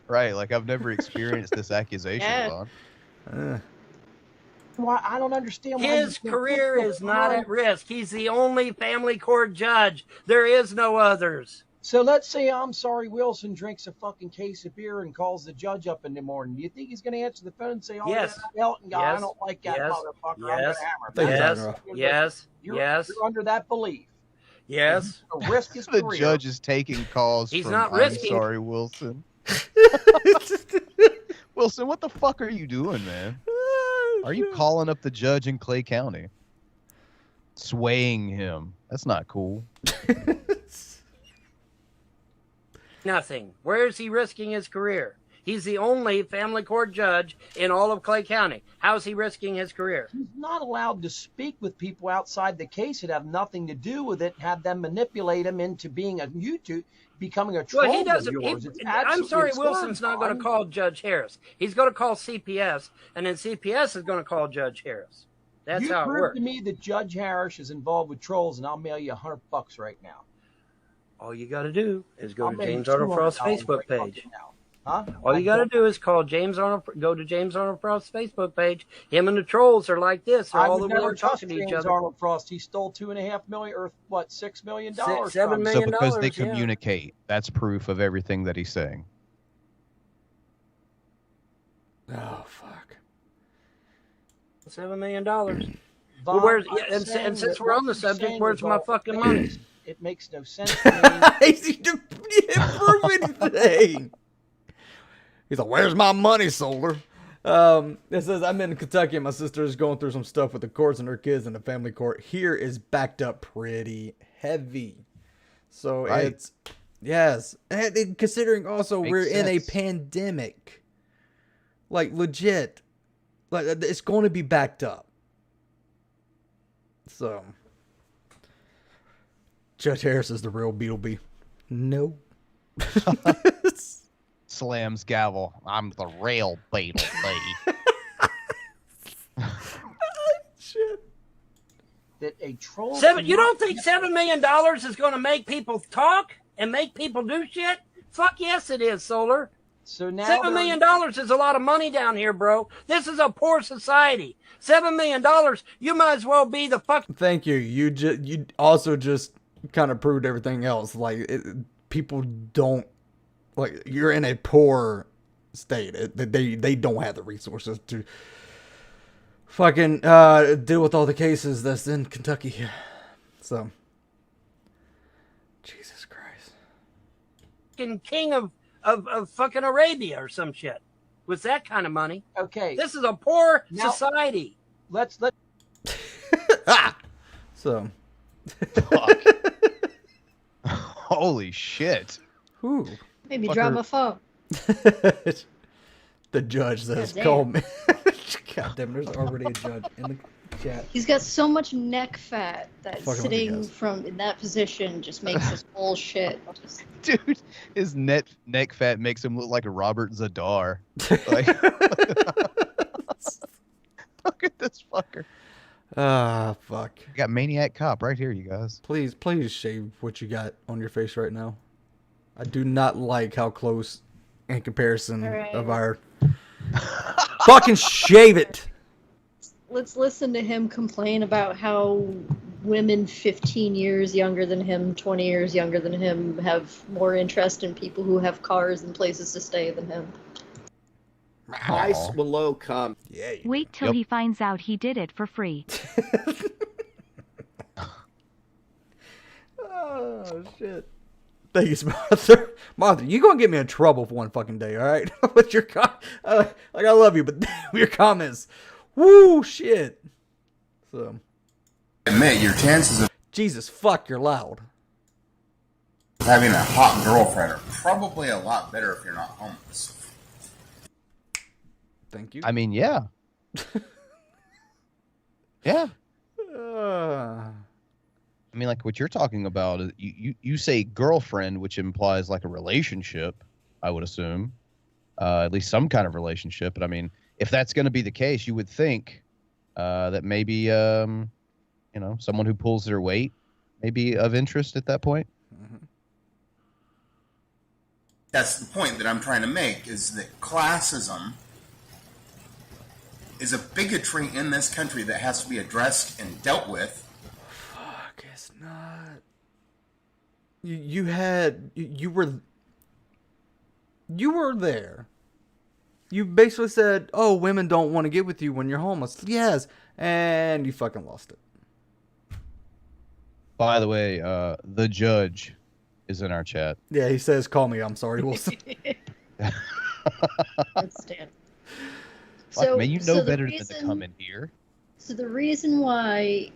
Right, like I've never experienced this accusation, Vaughn. Why I don't understand. His career is not at risk. He's the only family court judge. There is no others. So let's say I'm sorry Wilson drinks a fucking case of beer and calls the judge up in the morning. Do you think he's going to answer the phone and say, "Oh, yes, that Helton guy, I don't like that motherfucker. I'm going to hammer him." Yes. You're under that belief. Yes. The risk is the judge is taking calls. He's from, not risking. I'm sorry, Wilson. Wilson, what the fuck are you doing, man? Are you calling up the judge in Clay County? Swaying him. That's not cool. Nothing. Where is he risking his career? He's the only family court judge in all of Clay County. How is he risking his career? He's not allowed to speak with people outside the case that have nothing to do with it, have them manipulate him into being becoming a troll. Well, he doesn't. Of yours. I'm sorry, Wilson's not going to call Judge Harris. He's going to call CPS, and then CPS is going to call Judge Harris. That's how it works. You prove to me that Judge Harris is involved with trolls, and I'll mail you $100 right now. All you got to do is go to James Arnold Frost's Facebook page. Huh? All you got to do is call James Arnold. Go to James Arnold Frost's Facebook page. Him and the trolls are like this. They're all over there talking to each other. Arnold Frost. He stole $2.5 million, or what, $6 million? $7 million. So because they communicate, that's proof of everything that he's saying. Oh fuck. $7 million. Well, where's and since we're on the subject, where's my fucking money? It makes no sense to me. He didn't prove anything. He's like, "Where's my money, Solar?" It says, "I'm in Kentucky and my sister is going through some stuff with the courts and her kids, and the family court here is backed up pretty heavy." So it's yes, and considering also we're in a pandemic, like legit, like it's going to be backed up. So. Judge Harris is the real Beetlebee. No. Slams gavel. I'm the rail beetle. Shit. That a troll. You don't think $7 million is going to make people talk and make people do shit? Fuck yes, it is, Solar. So now $7 million is a lot of money down here, bro. This is a poor society. $7 million, you might as well be the fuck. Thank you. You also just kind of proved everything else. Like people don't like you're in a poor state. They don't have the resources to fucking deal with all the cases that's in Kentucky. So, Jesus Christ. King of fucking Arabia or some shit with that kind of money. Okay. This is a poor Now, society. Let's So. Fuck. Holy shit. Who? Made me drop my phone. The judge says, God call me. God damn, there's already a judge in the chat. He's got so much neck fat that Fucking sitting from in that position just makes his whole shit. Dude, his neck fat makes him look like a Robert Zadar. Like, look at this fucker. Ah, fuck. You got Maniac Cop right here, you guys. Please shave what you got on your face right now. I do not like how close in comparison of our... Fucking shave it! Let's listen to him complain about how women 15 years younger than him, 20 years younger than him, have more interest in people who have cars and places to stay than him. Ice below come. Yeah. Wait till he finds out he did it for free. Oh, shit. Thank you, Martha. Martha, you gonna get me in trouble for one fucking day, alright? With your like, I love you, but your comments. Woo, shit. So. Admit, your chances of Jesus, fuck, you're loud. having a hot girlfriend are probably a lot better if you're not homeless. Thank you. I mean, yeah. Yeah. I mean, like what you're talking about, you say girlfriend, which implies like a relationship, I would assume, at least some kind of relationship. But I mean, if that's going to be the case, you would think that maybe, you know, someone who pulls their weight may be of interest at that point. That's the point that I'm trying to make, is that classism is a bigotry in this country that has to be addressed and dealt with. Fuck, it's not. You were there. You basically said, "Oh, women don't want to get with you when you're homeless." Yes, and you fucking lost it. By the way, the judge is in our chat. Yeah, he says, "Call me." I'm sorry, Wilson. Let's stand. Fuck, man, you know better than to come in here. So the reason why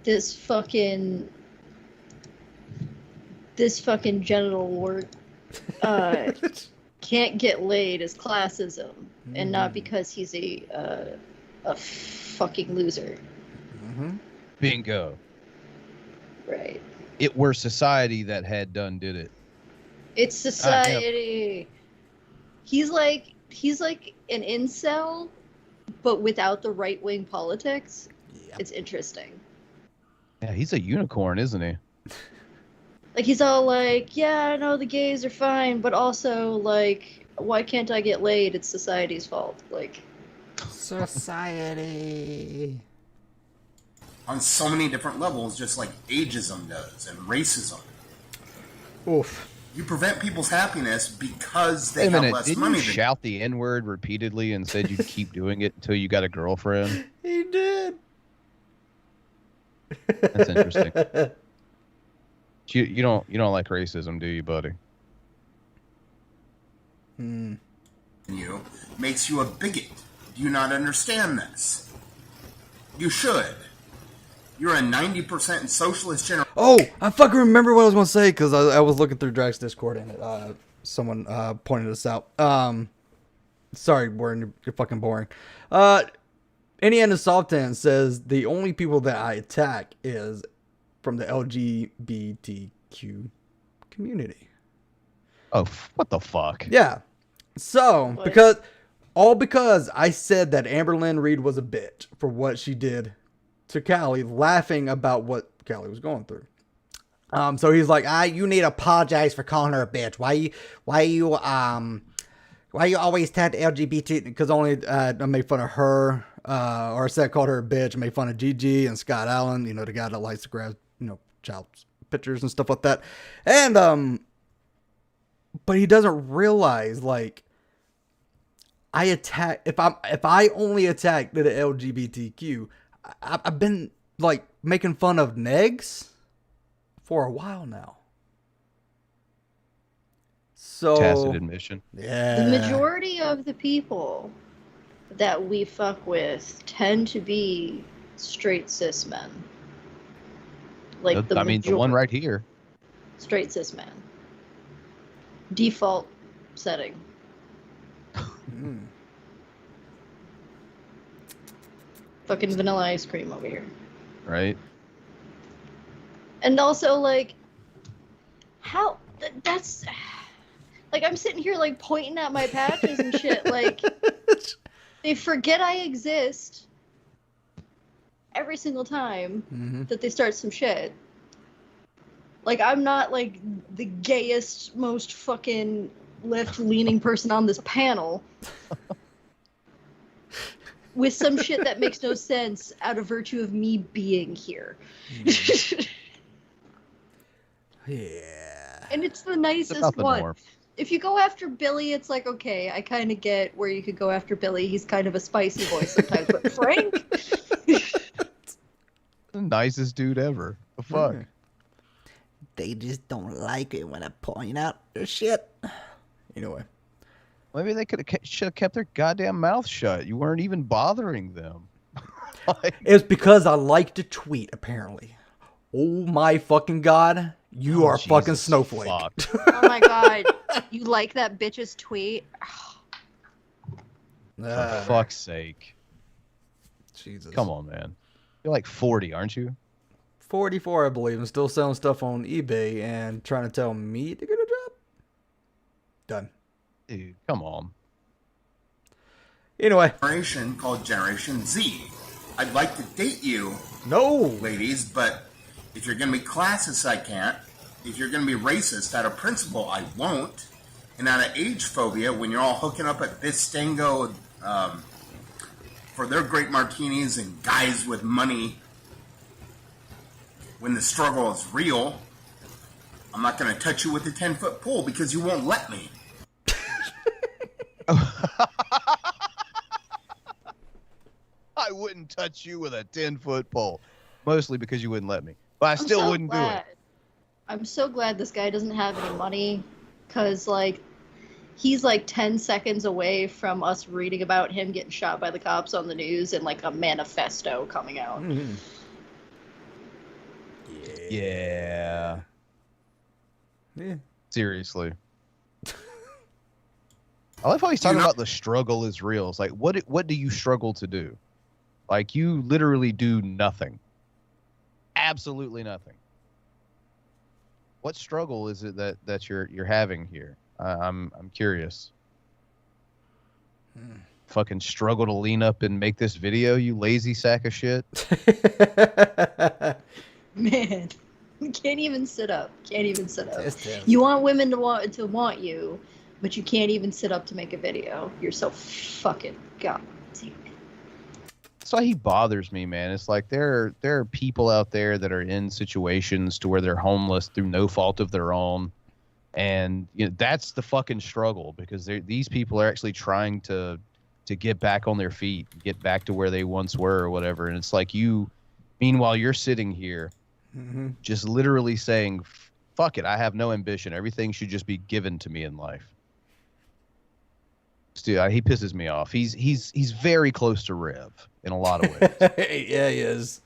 this fucking genital wart can't get laid is classism, and not because he's a fucking loser. Bingo. Right. It were society that had done did it. It's society. He's like an incel, but without the right-wing politics. Yep. It's interesting. Yeah, he's a unicorn, isn't he? Like, he's all like, yeah, I know the gays are fine, but also, like, why can't I get laid? It's society's fault. Like, society. On so many different levels, just like ageism does and racism. Oof. You prevent people's happiness because they Wait a have minute, less didn't money you than shout the N-word repeatedly and said you'd keep doing it until you got a girlfriend? He did. That's interesting. You don't like racism, do you, buddy? you makes you a bigot. Do you not understand this? You should. You're a 90% socialist generation. Oh, I fucking remember what I was going to say, because I was looking through Drax Discord and someone pointed this out. Sorry, Warren, you're fucking boring. Indiana Softan says, the only people that I attack is from the LGBTQ community. Oh, what the fuck? Yeah. So, because I said that Amber Lynn Reed was a bitch for what she did to Callie, laughing about what Callie was going through. So he's like, you need to apologize for calling her a bitch. Why you always tag the LGBT? Because only I made fun of her, or I said called her a bitch, and made fun of Gigi and Scott Allen, you know, the guy that likes to grab, you know, child pictures and stuff like that. And but he doesn't realize, like, if I only attack the LGBTQ, I've been like making fun of negs for a while now. So tacit admission. Yeah. The majority of the people that we fuck with tend to be straight cis men. Like the one right here. Straight cis man. Default setting. Fucking vanilla ice cream over here. Right. And also, like, how that's like, I'm sitting here like pointing at my patches and shit. Like, they forget I exist every single time that they start some shit. Like, I'm not like the gayest, most fucking left-leaning person on this panel with some shit that makes no sense out of virtue of me being here. Yeah. And it's the nicest one. Norm. If you go after Billy, it's like, okay, I kind of get where you could go after Billy. He's kind of a spicy voice sometimes. But Frank? The nicest dude ever. The fuck? They just don't like it when I point out their shit. Anyway. Maybe they should have kept their goddamn mouth shut. You weren't even bothering them. It's because I like to tweet, apparently. Oh my fucking god. You are fucking snowflake. Oh my god. You like that bitch's tweet? For fuck's sake. Jesus. Come on, man. You're like 40, aren't you? 44, I believe, and still selling stuff on eBay and trying to tell me to get a job. Done. Dude, come on. Anyway. Generation called Generation Z. I'd like to date you. No. Ladies, but if you're going to be classist, I can't. If you're going to be racist, out of principle, I won't. And out of age phobia, when you're all hooking up at Bistango for their great martinis and guys with money, when the struggle is real, I'm not going to touch you with a 10-foot pole because you won't let me. I wouldn't touch you with a 10-foot pole. Mostly because you wouldn't let me. But I still wouldn't do it. I'm so glad this guy doesn't have any money. Because, like, he's like 10 seconds away from us reading about him getting shot by the cops on the news and, like, a manifesto coming out. Yeah. Seriously. I love how he's talking about the struggle is real. It's like, what do you struggle to do? Like, you literally do nothing. Absolutely nothing. What struggle is it that you're having here? I'm curious. Fucking struggle to lean up and make this video, you lazy sack of shit. Man, you can't even sit up. You want women to want you, but you can't even sit up to make a video. You're so fucking goddamn. That's why he bothers me, man. It's like there are people out there that are in situations to where they're homeless through no fault of their own, and you know that's the fucking struggle because these people are actually trying to get back on their feet, get back to where they once were or whatever. And it's like meanwhile you're sitting here, just literally saying, "Fuck it, I have no ambition. Everything should just be given to me in life." Dude, he pisses me off. He's very close to Rev in a lot of ways. Yeah, he is.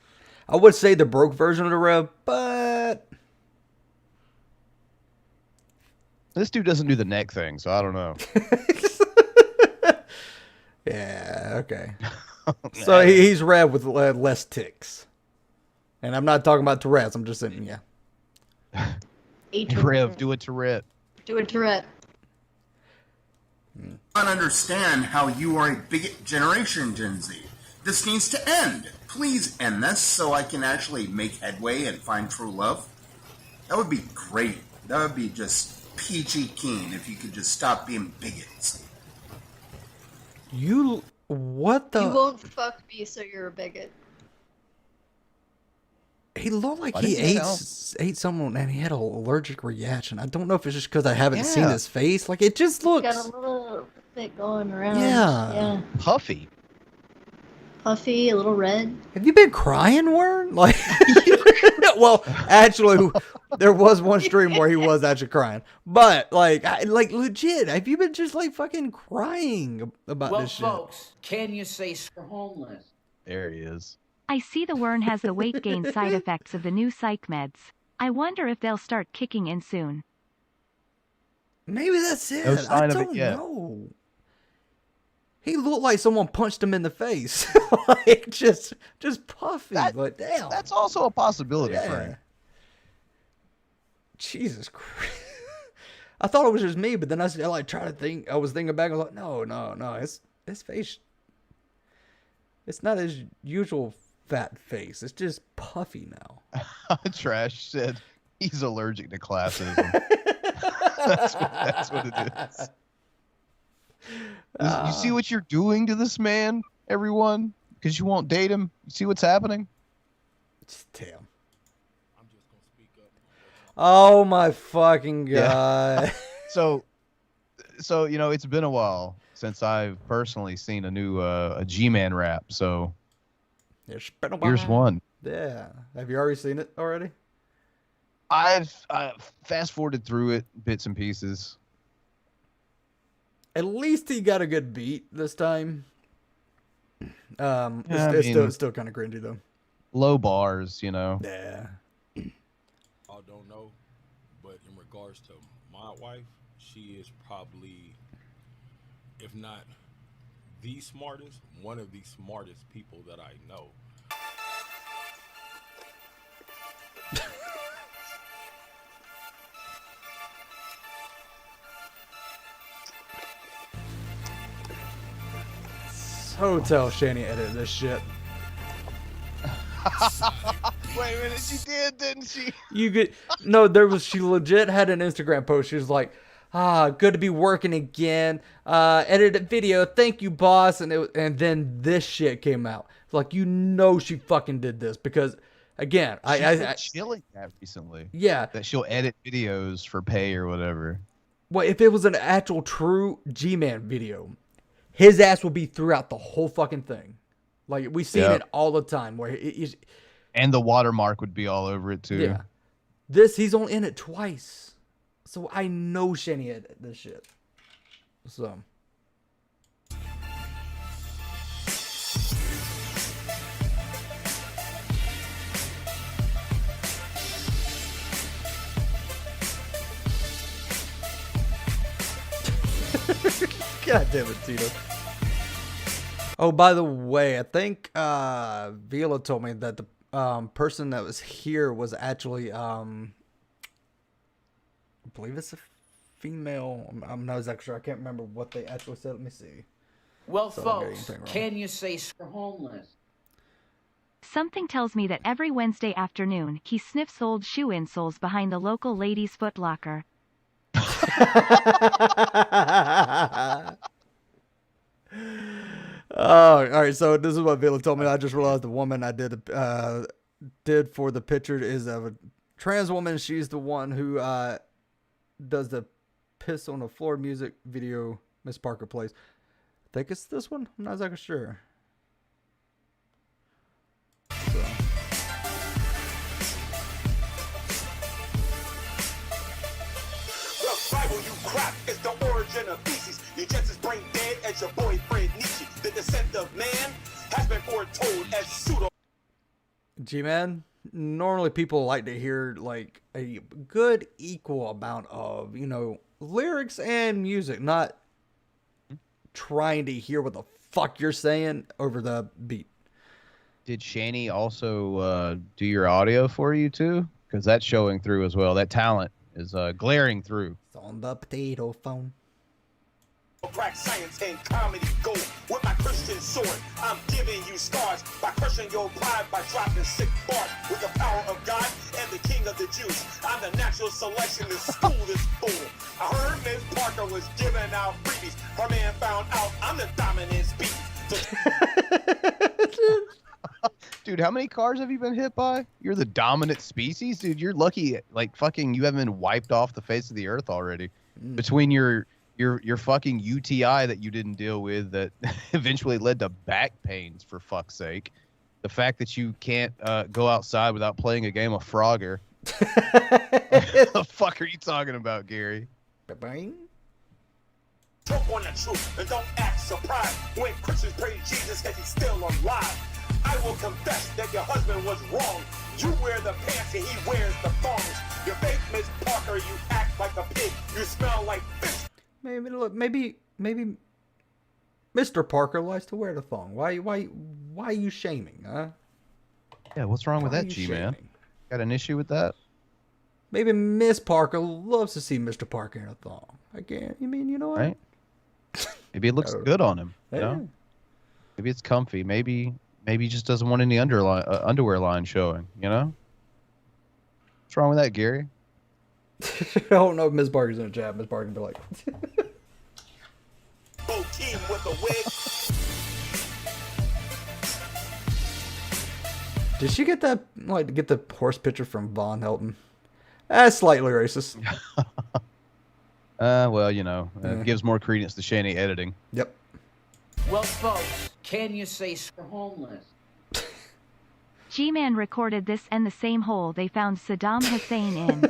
I would say the broke version of the Rev, but this dude doesn't do the neck thing, so I don't know. Yeah, okay. So he's Rev with less ticks, and I'm not talking about Tourette's. I'm just saying, yeah. Rev, do a Tourette. Do a Tourette. I don't understand how you are a bigot generation, Gen Z. This needs to end. Please end this so I can actually make headway and find true love. That would be great. That would be just peachy keen if you could just stop being bigots. What the? You won't fuck me, so you're a bigot. He looked like he ate someone and he had an allergic reaction. I don't know if it's just because I haven't seen his face. Like, it just looks... Got a little bit going around. Yeah. Puffy. Puffy, a little red. Have you been crying, Warren? Like, well, actually, there was one stream where he was actually crying. But, like legit, have you been just, like, fucking crying about this shit? Well, folks, can you say homeless? There he is. I see the Wern has the weight gain side effects of the new psych meds. I wonder if they'll start kicking in soon. Maybe that's it. No sign I of don't it yet. know. He looked like someone punched him in the face. Like, just puffy, but damn. That's also a possibility for him. Jesus Christ. I thought it was just me, but then I tried to think. I was thinking back. I was like, no. His face. It's not his usual fat face. It's just puffy now. Trash said he's allergic to classism. that's what it is. You see what you're doing to this man, everyone? Because you won't date him. You see what's happening? Damn. Oh my fucking god. Yeah. So it's been a while since I've personally seen a new a G-Man rap. So it's been a while. Here's one. Yeah. Have you already seen it already? I've fast forwarded through it, bits and pieces. At least he got a good beat this time. It's still kind of cringy though. Low bars, Yeah. I don't know, but in regards to my wife, she is probably, if not the smartest, one of the smartest people that I know. So tell Shanny edit this shit. Wait a minute, she did, didn't she? She legit had an Instagram post. She was like, good to be working again. Edited video, thank you, boss. And then this shit came out. Like, she fucking did this because, again, I chilling that recently. Yeah, that she'll edit videos for pay or whatever. Well, if it was an actual true G-Man video, his ass will be throughout the whole fucking thing. Like, we've seen it all the time where he's... And the watermark would be all over it, too. Yeah. He's only in it twice. So I know Shanny edited this shit. So... God damn it, Tito. Oh, by the way, I think Vila told me that the person that was here was actually, I believe it's a female. I'm not exactly sure. I can't remember what they actually said. Let me see. Well, folks, can you say homeless? Something tells me that every Wednesday afternoon, he sniffs old shoe insoles behind the local ladies' Foot Locker. Oh, all right. So this is what Vila told me. I just realized the woman I did for the picture is a trans woman. She's the one who does the piss on the floor music video Miss Parker plays. I think it's this one. I'm not exactly sure. So. Survival, you crap, is the origin of feces. You're just as brain dead as your boyfriend Nietzsche. The descent of man has been foretold as pseudo. G-Man, normally people like to hear like a good equal amount of, lyrics and music, not trying to hear what the fuck you're saying over the beat. Did Shanny also do your audio for you too? Because that's showing through as well. That talent is glaring through. It's on the potato phone. crack science and comedy gold. With my Christian sword, I'm giving you scars by crushing your pride by dropping sick bars. With the power of God and the King of the Jews, I'm the natural selection to school this fool. I heard Miss Parker was giving out freebies. Her man found out I'm the dominant species. Dude, how many cars have you been hit by? You're the dominant species? Dude, you're lucky, like, fucking, you haven't been wiped off the face of the earth already. Between your fucking UTI that you didn't deal with that eventually led to back pains, for fuck's sake. The fact that you can't go outside without playing a game of Frogger. What the fuck are you talking about, Gary? Talk on the truth and don't act surprised when Christians praise Jesus because he's still alive. I will confess that your husband was wrong. You wear the pants and he wears the thongs. Your faith, Miss Parker, you act like a pig. You smell like fish. Maybe Mr. Parker likes to wear the thong. Why are you shaming, huh? Yeah, what's wrong with that, G-Man? Got an issue with that? Maybe Miss Parker loves to see Mr. Parker in a thong. Again, you know what? Right? Maybe it looks good on him. You know? Maybe it's comfy. Maybe he just doesn't want any underwear line showing, you know? What's wrong with that, Gary? I don't know if Miss Parker's in a chat. Miss Parker can be like... team with a wig. Did she get that, get the horse picture from Von Helton? That's slightly racist. Well, you know, it gives more credence to Shanny editing. Yep. Well, folks, can you say homeless? G-Man recorded this and the same hole they found Saddam Hussein in.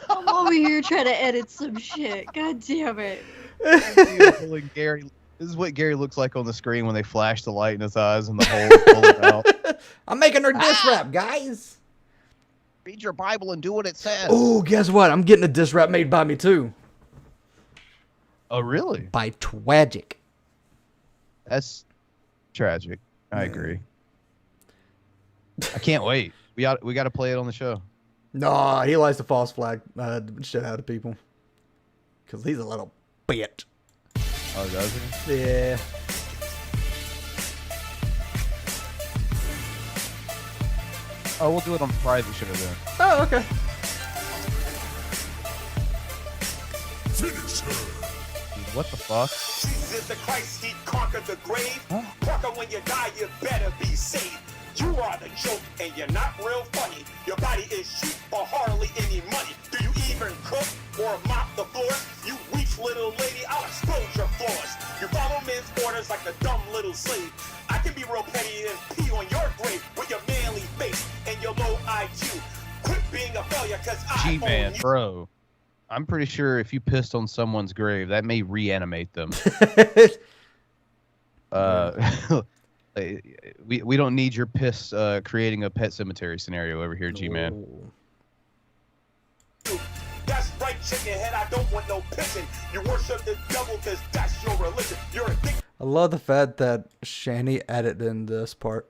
I'm over here trying to edit some shit. God damn it. Gary, this is what Gary looks like on the screen when they flash the light in his eyes and the hole pulling out. I'm making her diss rap, guys. Read your Bible and do what it says. Oh, guess what? I'm getting a diss rap made by me, too. Oh, really? By Twagic. That's tragic. I agree. I can't wait. We got to play it on the show. No, he likes to false flag shit out of people. Because he's a little bitch. Oh, does he? Yeah. Oh, we'll do it on private show then. Oh, okay. Finish her. What the fuck? Jesus the Christ, he conquered the grave. Parker, when you die, you better be saved. You are the joke, and you're not real funny. Your body is cheap or hardly any money. Do you even cook or mop the floor? You weak little lady, I'll expose your flaws. You follow men's orders like a dumb little slave. I can be real petty and pee on your grave with your manly face and your low IQ. Quit being a failure, cause I G-Man, bro. I'm pretty sure if you pissed on someone's grave, that may reanimate them. We don't need your piss creating a pet cemetery scenario over here, G-Man. That's right, chicken head. I don't want no pissing. You worship the devil because that's your religion. You're a dick. I love the fact that Shanny added in this part.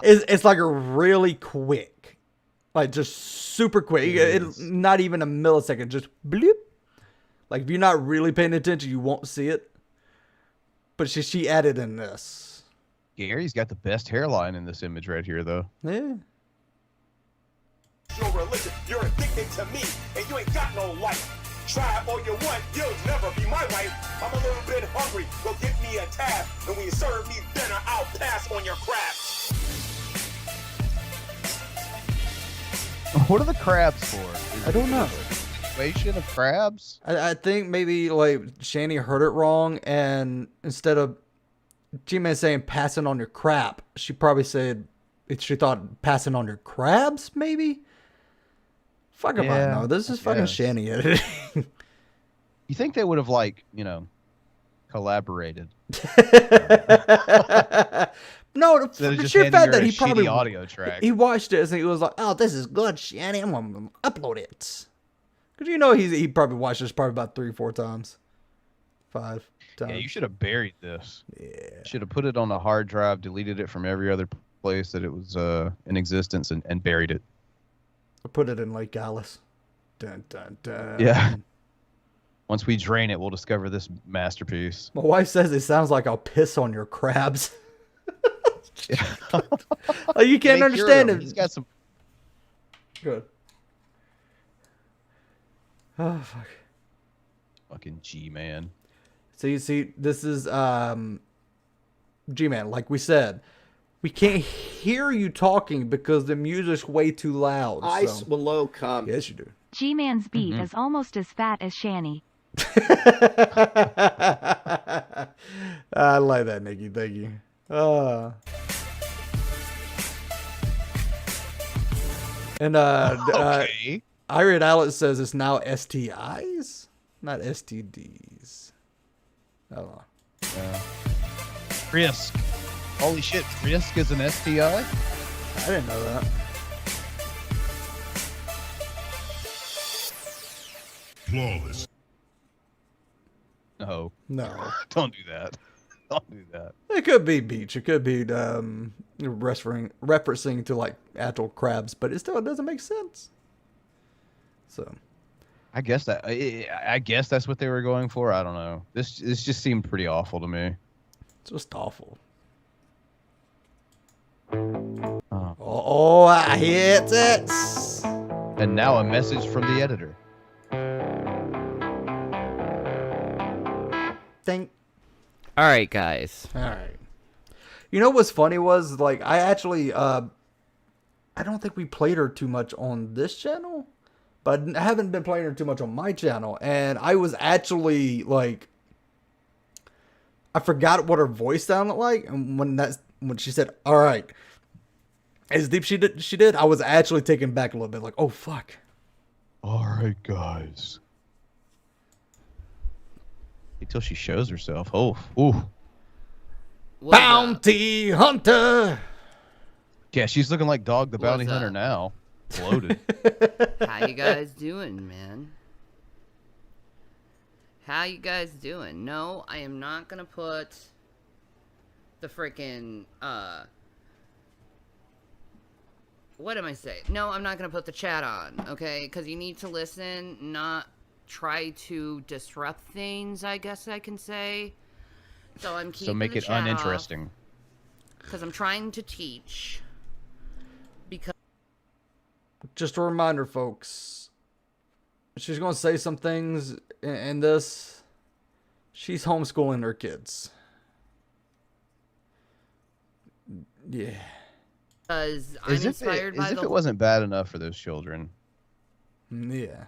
It's like a really quick, like just super quick. It's not even a millisecond, just bloop. Like if you're not really paying attention, you won't see it. But she added in this. Gary's got the best hairline in this image right here, though. Yeah. Your religion. You're addicted to me, and you ain't got no life. Try all you want, you'll never be my wife. I'm a little bit hungry. Go get me a tab, and when you serve me dinner, I'll pass on your crabs. What are the crabs for? I don't know. Situation of crabs? I think maybe like Shanny heard it wrong, and instead of G-Man saying passing on your crap, she probably said she thought passing on your crabs, maybe? Fuck if I know. This is fucking Shanny editing. You think they would have, like, you know, collaborated? No, the sheer fact that he probably audio track. He watched it and he was like, "Oh, this is good, Shanny. I'm gonna upload it." Because you know he probably watched this probably about 3 or 4 times, 5 times. Yeah, you should have buried this. Yeah, should have put it on a hard drive, deleted it from every other place that it was in existence and buried it. I put it in Lake Alice. Dun, dun, dun. Yeah. Once we drain it, we'll discover this masterpiece. My wife says it sounds like I'll piss on your crabs. Oh, you can't understand it. He's got some. Good. Oh fuck. Fucking G-Man. So you see, this is G-Man. Like we said, we can't hear you talking because the music's way too loud. Ice below come. Yes, you do. G-Man's beat is almost as fat as Shanny. I like that, Nikki. Thank you. And okay. Irate Alex says it's now STIs, not STDs. I don't know. Risk. Holy shit, Risk is an STI? I didn't know that. Flawless. No. No. Don't do that. Don't do that. It could be beach. It could be referencing to like actual crabs, but it still doesn't make sense. So, I guess that's what they were going for. I don't know. This just seemed pretty awful to me. It's just awful. Oh, I hit it. And now a message from the editor. Think. All right, guys. All right. You know what's funny was, like, I actually, I don't think we played her too much on this channel, but I haven't been playing her too much on my channel, and I was actually, like, I forgot what her voice sounded like, and when she said, all right, as deep she did, I was actually taken back a little bit, like, oh, fuck. All right, guys. Until she shows herself. Oh, ooh. Bounty Hunter. Yeah, she's looking like Dog the Bounty Hunter now. Bloated. How you guys doing, man? How you guys doing? No, I am not gonna put the freaking what am I saying? No, I'm not gonna put the chat on, okay? Because you need to listen, not try to disrupt things, I guess I can say. So I'm keeping make it uninteresting. Because I'm trying to teach. Because just a reminder, folks. She's going to say some things in this. She's homeschooling her kids. Yeah. Because I'm inspired by as if it wasn't bad enough for those children. Yeah.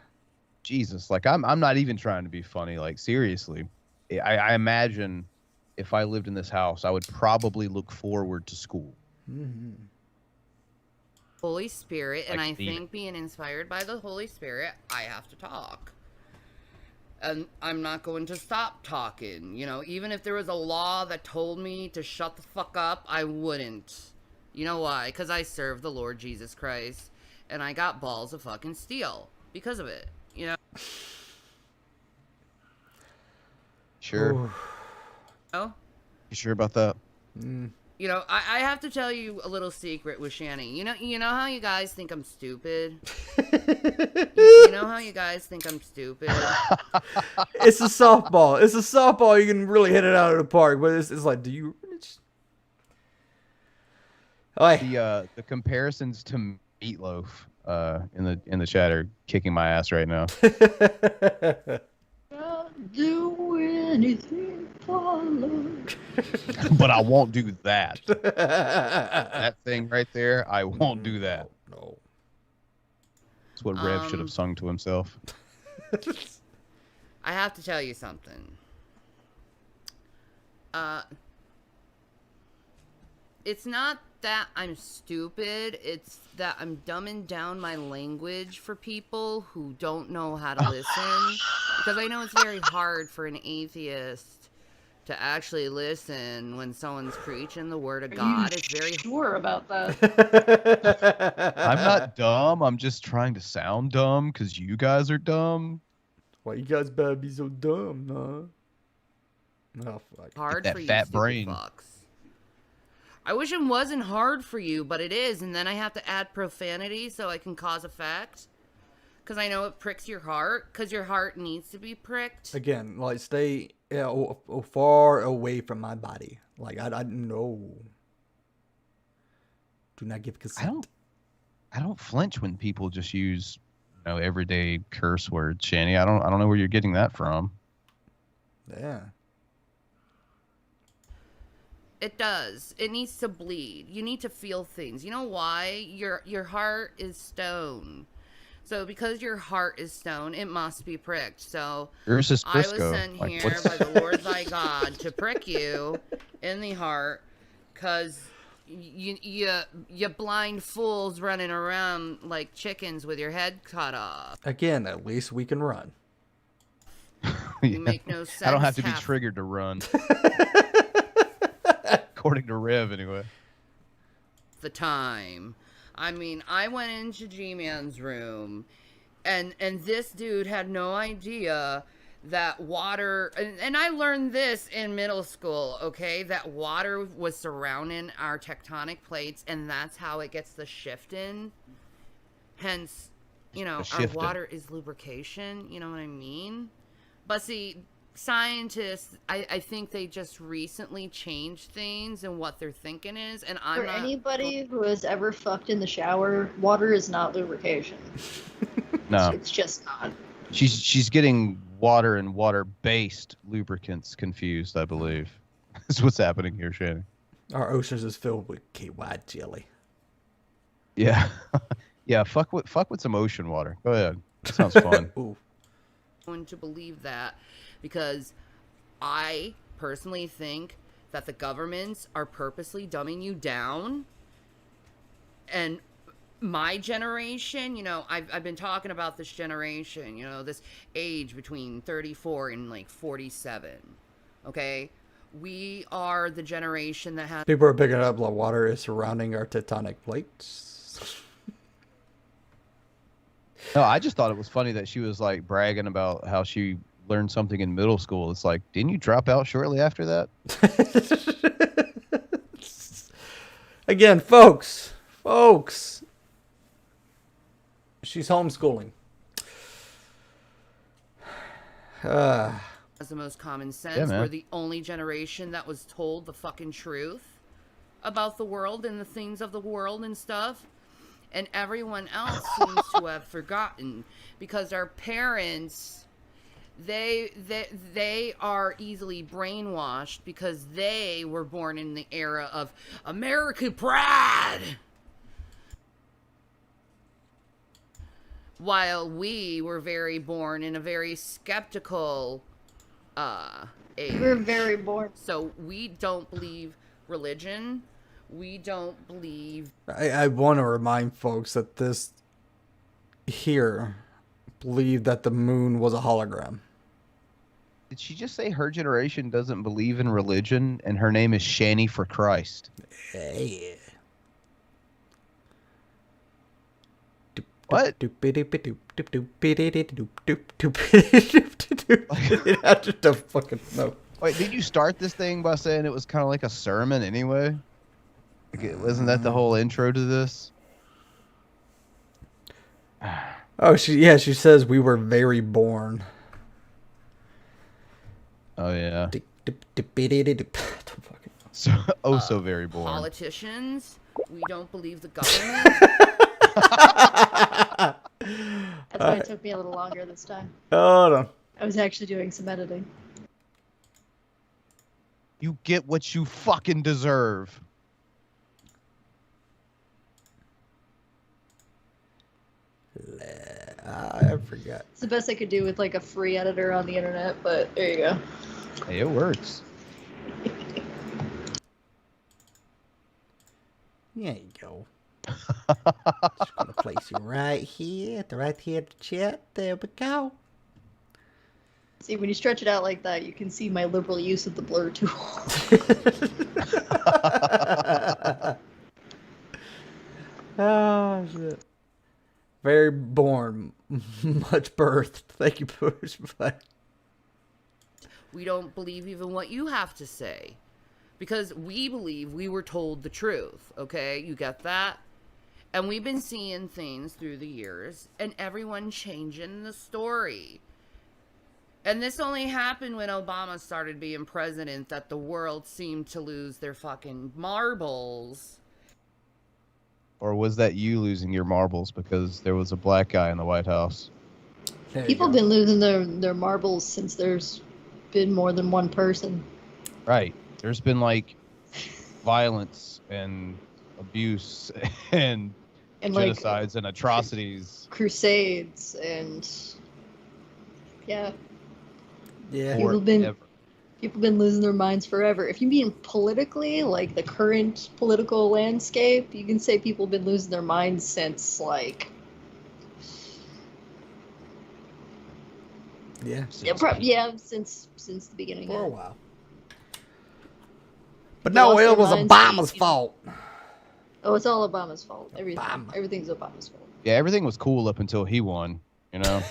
Jesus, like I'm not even trying to be funny. Like seriously, I imagine if I lived in this house, I would probably look forward to school. Mm-hmm. Holy Spirit, and Like I think being inspired by the Holy Spirit, I have to talk. And I'm not going to stop talking. You know, even if there was a law that told me to shut the fuck up, I wouldn't. You know why? Because I serve the Lord Jesus Christ, and I got balls of fucking steel because of it. You know? Sure. Oh? You sure about that? You know, I have to tell you a little secret with Shanny. You know how you guys think I'm stupid? You know how you guys think I'm stupid? It's a softball. It's a softball. You can really hit it out of the park. But it's like, do you... The comparisons to Meatloaf in the chat are kicking my ass right now. I'll do anything for love. But I won't do that. That thing right there, I won't do that. No. That's what Rev should have sung to himself. I have to tell you something. It's not that I'm stupid, it's that I'm dumbing down my language for people who don't know how to listen. Because I know it's very hard for an atheist to actually listen when someone's preaching the word of God. It's very sure about that. I'm not dumb, I'm just trying to sound dumb because you guys are dumb. Why you guys better be so dumb, huh? Oh, fuck. hard that for you fat stupid brain. fucks. I wish it wasn't hard for you, but it is, and then I have to add profanity so I can cause effect. Because I know it pricks your heart, because your heart needs to be pricked. Again, like, stay far away from my body. Like, I no. Do not give consent. I don't flinch when people just use, everyday curse words, Shanny. I don't know where you're getting that from. Yeah. It does. It needs to bleed. You need to feel things. You know why? Your heart is stone. So because your heart is stone, it must be pricked. So I was sent here by the Lord thy God to prick you in the heart, because you blind fools running around like chickens with your head cut off. Again, at least we can run. You make no sense. I don't have to be triggered to run. According to Rev, anyway. The time. I mean, I went into G-Man's room, and this dude had no idea that water, and I learned this in middle school, okay, that water was surrounding our tectonic plates, and that's how it gets the shifting. Hence, our water is lubrication, you know what I mean? But see, scientists, I think they just recently changed things and what they're thinking is, and For anybody who has ever fucked in the shower, water is not lubrication. No. It's just not. She's getting water and water-based lubricants confused, I believe. That's what's happening here, Shanny. Our oceans is filled with KY jelly. Yeah. Yeah, fuck with some ocean water. Go ahead. That sounds fun. Ooh. Going to believe that, because I personally think that the governments are purposely dumbing you down. And my generation, I've been talking about this generation, this age between 34 and like 47. Okay? We are the generation that has... People are picking up like water is surrounding our tectonic plates. No, I just thought it was funny that she was like bragging about how she learned something in middle school. It's like, didn't you drop out shortly after that? Again, folks, she's homeschooling. As the most common sense, Yeah, we're the only generation that was told the fucking truth about the world and the things of the world and stuff. And everyone else seems to have forgotten, because our parents, they are easily brainwashed because they were born in the era of American pride, while we were born in a very skeptical age. We're very born. So we don't believe religion. We don't believe... I want to remind folks that this here believed that the moon was a hologram. Did she just say her generation doesn't believe in religion and her name is ShannyForChrist? Yeah. What? I just don't fucking know. Wait, did you start this thing by saying it was kind of like a sermon anyway? Wasn't that the whole intro to this? Oh, she says we were very born. Oh yeah. So very born. Politicians, we don't believe the government. That's why it took me a little longer this time. Hold on. I was actually doing some editing. You get what you fucking deserve. I forgot. It's the best I could do with like a free editor on the internet, but there you go. Hey, it works. There you go. Just gonna place you right here at the chat. There we go. See, when you stretch it out like that, you can see my liberal use of the blur tool. Oh shit. Very born, much birthed. Thank you, Push. We don't believe even what you have to say. Because we believe we were told the truth, okay? You get that? And we've been seeing things through the years, and everyone changing the story. And this only happened when Obama started being president, that the world seemed to lose their fucking marbles. Or was that you losing your marbles because there was a black guy in the White House? People have been losing their marbles since there's been more than one person. Right. There's been like violence and abuse and genocides like, and atrocities. Crusades and yeah. People have been losing their minds forever. If you mean politically, like the current political landscape, you can say people have been losing their minds since like since the beginning. For a while. But no, it was Obama's fault. Oh, it's all Obama's fault. Everything's Obama's fault. Yeah, everything was cool up until he won, you know?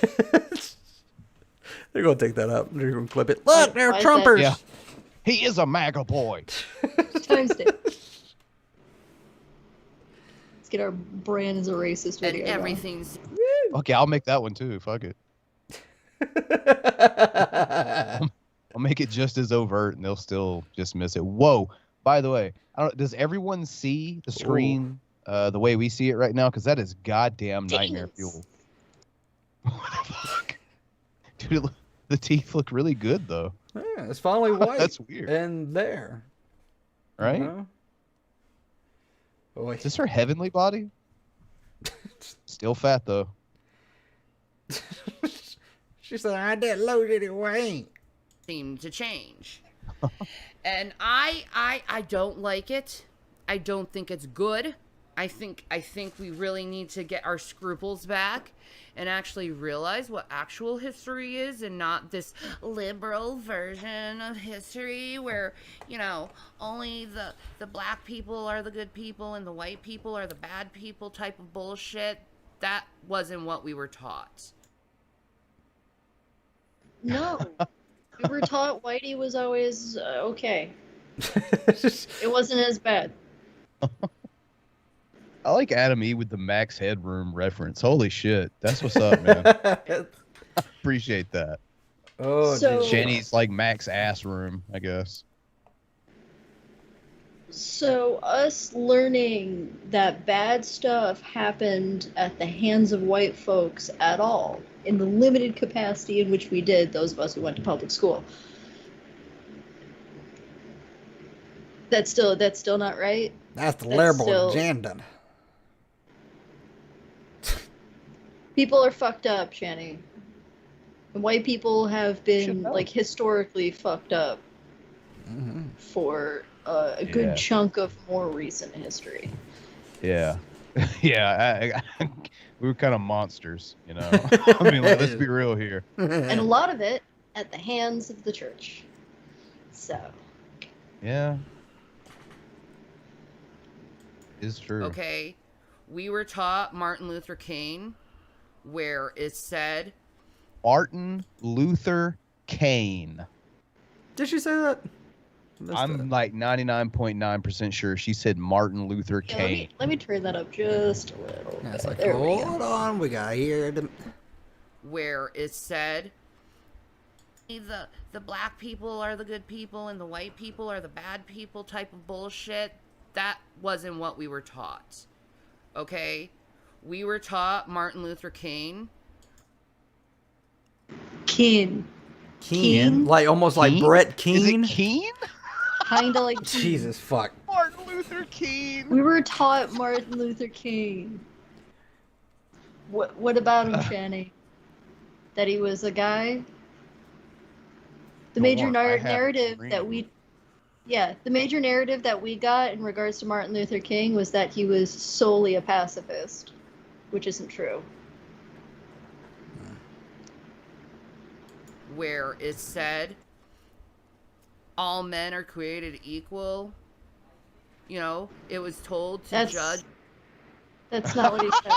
They're going to take that up. They're going to clip it. Look, they're Trumpers. Yeah. He is a MAGA boy. Timestamp. Let's get our Bran as a racist video. And everything's... Okay, I'll make that one too. Fuck it. I'll make it just as overt and they'll still just miss it. Whoa. By the way, does everyone see the screen the way we see it right now? Because that is goddamn nightmare fuel. What the fuck? Dude, the teeth look really good, though. Yeah, it's finally white. That's weird. And there. Right? Is this her heavenly body? Still fat, though. She said, I didn't lose any weight. Seem to change. And I don't like it. I don't think it's good. I think we really need to get our scruples back and actually realize what actual history is and not this liberal version of history where, you know, only the black people are the good people and the white people are the bad people type of bullshit. That wasn't what we were taught. No. We were taught Whitey was always okay. It wasn't as bad. I like Adam E with the Max Headroom reference. Holy shit. That's what's up, man. I appreciate that. Oh, Shanny's like Max Ass Room, I guess. So us learning that bad stuff happened at the hands of white folks at all, in the limited capacity in which we did, those of us who went to public school. That's still not right. That's the liberal agenda. People are fucked up, Shanny. And white people have been like historically fucked up for a good chunk of more recent history. Yeah. Yeah. We were kind of monsters, you know. I mean, let's be real here. And a lot of it at the hands of the church. So. Yeah. It's true. Okay. We were taught Martin Luther King, where it said... Martin Luther King. Did she say that? I'm like 99.9% sure she said Martin Luther King. Let me turn that up just a little. Yeah, it's like, hold on, we got here. Where it said, the black people are the good people and the white people are the bad people type of bullshit. That wasn't what we were taught. Okay? We were taught Martin Luther King. Keen. Like almost like Brett Keane. Is it Keane? Kinda like Keane. Jesus fuck. Martin Luther King. We were taught Martin Luther King. What about him, Shanny? That he was a guy? The major narrative that we... Yeah, the major narrative that we got in regards to Martin Luther King was that he was solely a pacifist, which isn't true. Where it said, all men are created equal. You know, it was told to judge. That's not what he said.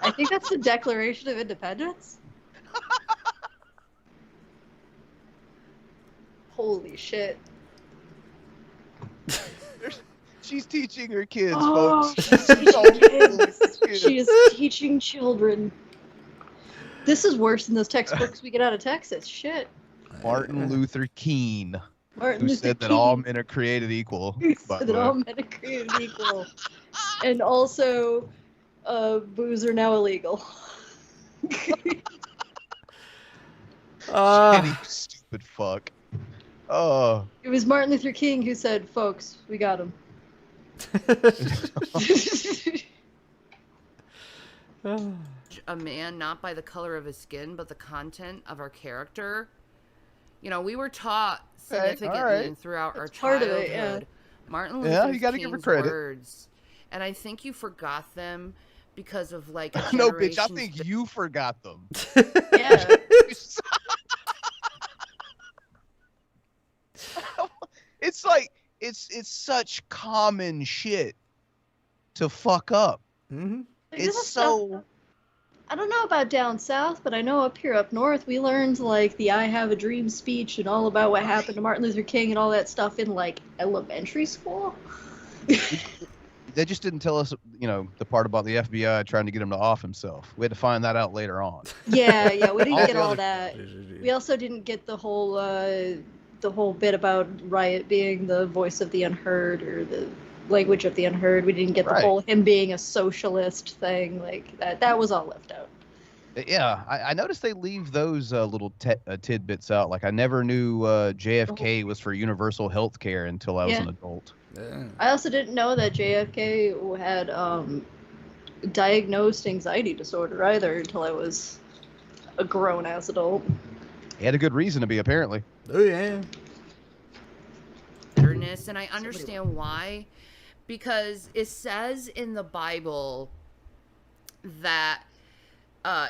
I think that's the Declaration of Independence? Holy shit. She's teaching her kids, Oh, folks. she's teaching kids. She is teaching children. This is worse than those textbooks we get out of Texas. Shit. Martin Luther King, Martin who Luther said that King. all men are created equal. Who by said the that way. all men are created equal. And also, booze are now illegal. Shitty, stupid fuck. Oh. It was Martin Luther King who said, "Folks, we got him." A man not by the color of his skin, but the content of our character. You know, we were taught significantly throughout our part of childhood it, yeah. Martin Yeah, Luther you gotta give her King's credit. words, and I think you forgot them because of like a No, bitch, I generation's think you forgot them. Yeah. It's like it's such common shit to fuck up. Mm-hmm. It's so. I don't know about down south, but I know up here up north we learned like the "I Have a Dream" speech and all about what happened to Martin Luther King and all that stuff in like elementary school. They just didn't tell us, you know, the part about the FBI trying to get him to off himself. We had to find that out later on. Yeah, we didn't get the all other- that. We also didn't get the whole bit about Riot being the voice of the unheard or the language of the unheard. We didn't get the Right. whole him being a socialist thing like that. That was all left out. Yeah, I noticed they leave those little tidbits out. Like I never knew JFK was for universal health care until I was Yeah. an adult. I also didn't know that JFK had diagnosed anxiety disorder either until I was a grown-ass adult. He had a good reason to be, apparently. Oh, yeah. bitterness, and I understand why, because it says in the Bible that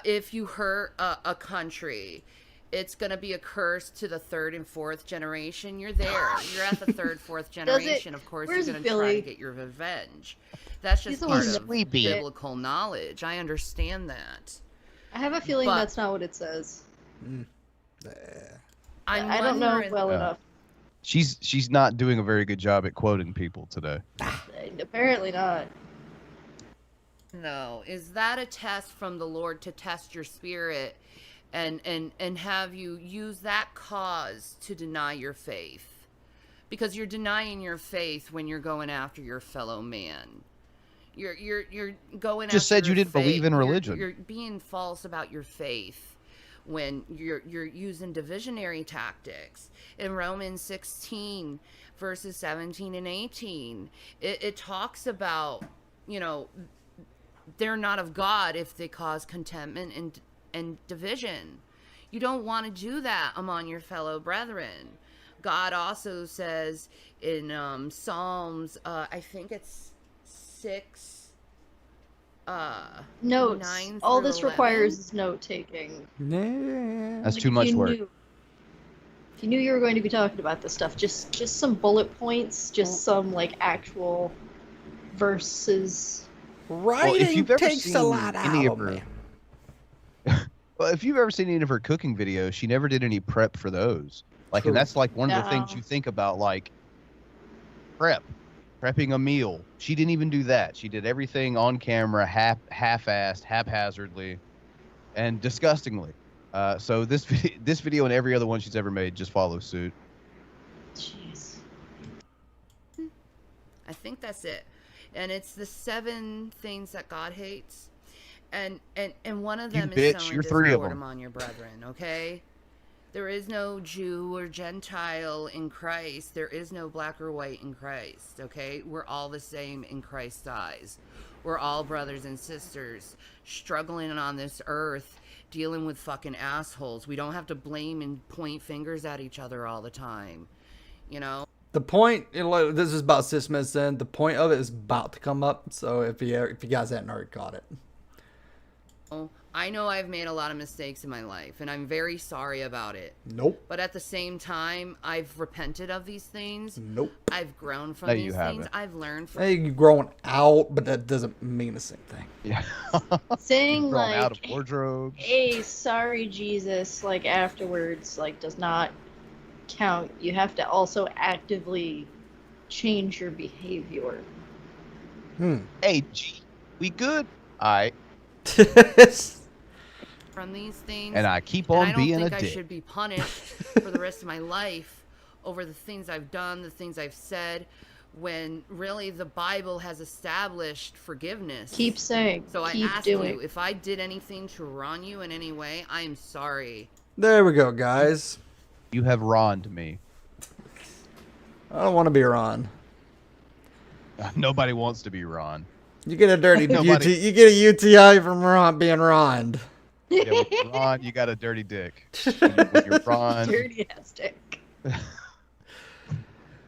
if you hurt a country, it's going to be a curse to the third and fourth generation. You're there. You're at the third, fourth generation. Of course, Where's you're going to try to Billy? get your revenge. That's just He's the part one of sleepy. biblical knowledge. I understand that. I have a feeling But- that's not what it says. I'm I don't know wondering- well Yeah. enough. She's not doing a very good job at quoting people today. Apparently not. No, is that a test from the Lord to test your spirit and have you use that cause to deny your faith? Because you're denying your faith when you're going after your fellow man. You're going Just after said you your didn't believe in religion. You're being false about your faith when you're using divisionary tactics. In Romans 16 verses 17 and 18, it talks about, you know, they're not of God if they cause contentment and division. You don't want to do that among your fellow brethren. God also says in Psalms, I think it's 6, Notes. 9 All through this 11. requires is note taking. That's too much work. If you knew you were going to be talking about this stuff, just some bullet points, just some like actual verses. Well, if you've ever seen any of her, well, if you've ever seen any of her cooking videos, she never did any prep for those. Like, and that's like one of the things you think about, like prepping a meal. She didn't even do that. She did everything on camera, half-assed, haphazardly, and disgustingly. So this video and every other one she's ever made just follows suit. Jeez. I think that's it. And it's the 7 things that God hates. And one of them You is bitch, sowing you're 3 of discord them. among your brethren, okay? There is no Jew or Gentile in Christ. There is no black or white in Christ, okay? We're all the same in Christ's eyes. We're all brothers and sisters struggling on this earth, dealing with fucking assholes. We don't have to blame and point fingers at each other all the time, you know? The point, you know, this is about cis medicine. The point of it is about to come up. So if you guys hadn't already got it, I know I've made a lot of mistakes in my life, and I'm very sorry about it. Nope. But at the same time, I've repented of these things. Nope. I've grown from No, these you things. haven't. I've learned from. Hey, you're growing out, but that doesn't mean the same thing. Yeah. Saying Grown like, out of wardrobes. hey, sorry, Jesus, like afterwards, like does not count. You have to also actively change your behavior. Hey, G, we good? Alright. From these things. And I keep and on I don't being think a I dick. should be punished for the rest of my life over the things I've done, the things I've said, when really the Bible has established forgiveness. Keep saying. So I keep ask doing. you, if I did anything to wrong you in any way, I am sorry. There we go, guys. You have wronged me. I don't want to be Ron. Nobody wants to be Ron. You get a dirty Nobody- UTI. You get a UTI from Ron being Roned. Yeah, with Ron, you got a dirty dick. When you're Ron. Dirty ass dick.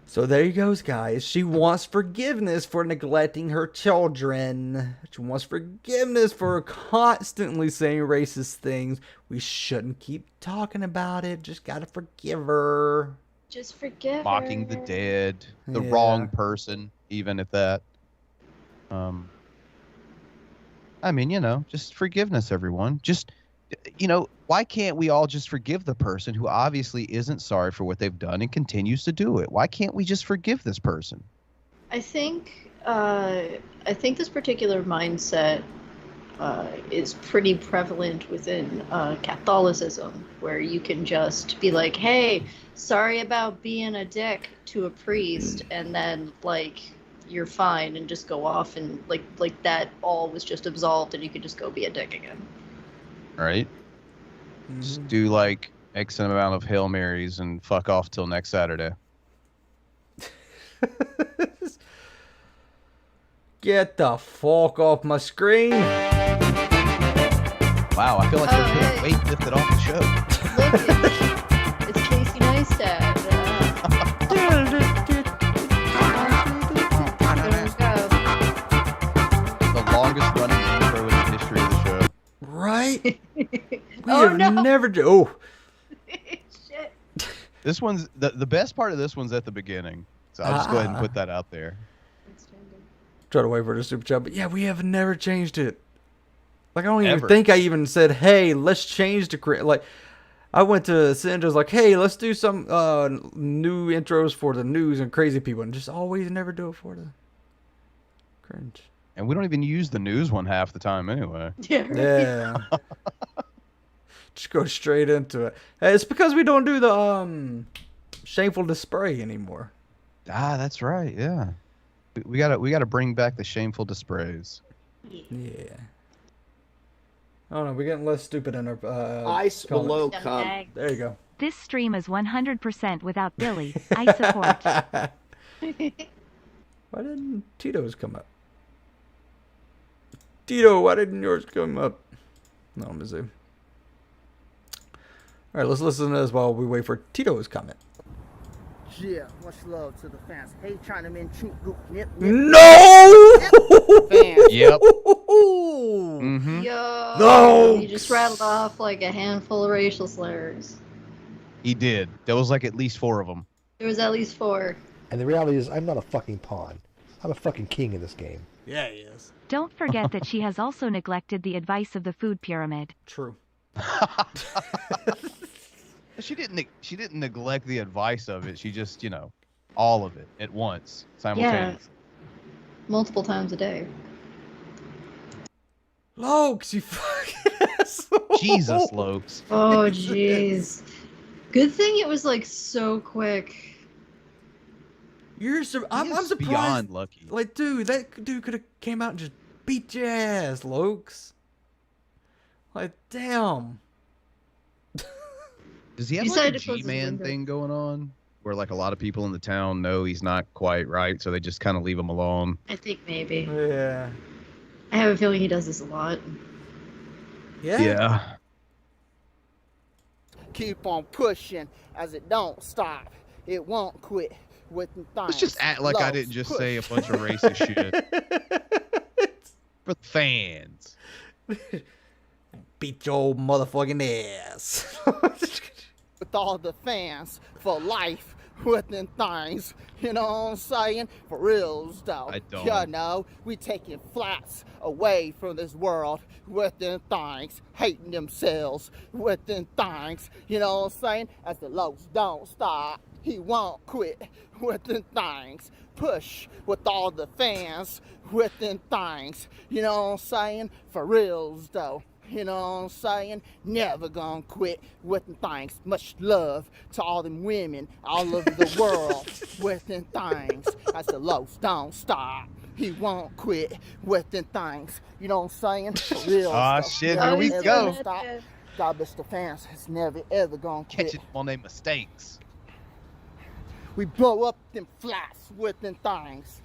So there you goes, guys. She wants forgiveness for neglecting her children. She wants forgiveness for constantly saying racist things. We shouldn't keep talking about it. Just gotta forgive her. Just forgive Mocking her. the dead, the Yeah. wrong person, even at that. I mean, just forgiveness, everyone. Just, why can't we all just forgive the person who obviously isn't sorry for what they've done and continues to do it? Why can't we just forgive this person? I think this particular mindset is pretty prevalent within Catholicism, where you can just be like, "Hey, sorry about being a dick" to a priest, and then you're fine, and just go off and like that all was just absolved, and you could just go be a dick again. Right? Just do X amount of Hail Marys and fuck off till next Saturday. Get the fuck off my screen. Wow, I feel like there's been a weight lifted off the show. Look, it's Casey Neistat. The longest running intro in the history of the show. Right? We have never. Oh. Shit. This one's the best part of this one's at the beginning. So I'll just go ahead and put that out there. Try to wait for the super chat, but yeah, we have never changed it. I don't even Ever. think I even said, "Hey, let's change the I went to SYNJE, like, "Hey, let's do some new intros for the news and crazy people," and just always never do it for the cringe. And we don't even use the news one half the time anyway. Yeah. Just go straight into it. Hey, it's because we don't do the shameful display anymore. Ah, that's right. Yeah, we gotta bring back the shameful displays. Yeah. I don't know. We're getting less stupid in our Ice below comments. cum. There you go. This stream is 100% without Billy. I support. Why didn't Tito's come up? Tito, why didn't yours come up? No, Mizzou. Alright, let's listen to this while we wait for Tito's comment. Yeah, much love to the fans. Hey, Chinaman, chink, goop, nip, No! Yep. Yo, No! you just rattled off like a handful of racial slurs. He did. There was at least 4 of them. There was at least 4. And the reality is, I'm not a fucking pawn. I'm a fucking king in this game. Yeah, he is. Don't forget that she has also neglected the advice of the food pyramid. True. She didn't neglect the advice of it. She just, all of it at once, simultaneously. Yeah. Multiple times a day. Lokes, you fucking asshole. Jesus, Lokes. Oh, jeez. Good thing it was so quick. I'm surprised. Beyond lucky. Dude, that dude could have came out and just beat your ass, Lokes. Damn. Does he have a G-Man thing going on? Where a lot of people in the town know he's not quite right, so they just kind of leave him alone. I think maybe. Yeah. I have a feeling he does this a lot. Yeah. Keep on pushing as it don't stop. It won't quit with the things. Let's just act like I didn't just say a bunch of racist shit. For the fans. Beat your motherfucking ass. With all the fans for life with them things, you know what I'm saying? For reals though. I don't. You know, we taking flats away from this world with them things, hating themselves with them things, you know what I'm saying? As the lows don't stop, he won't quit with them things. Push with all the fans with them things, you know what I'm saying? For reals though. You know what I'm saying? Never gonna quit with them things. Much love to all them women all over the world with them things. As the lows don't stop, he won't quit with them things. You know what I'm saying? For real. Shit, here we go. Stop. God bless the fans. It's never ever gonna quit. Catching on their mistakes. We blow up them flats with them things.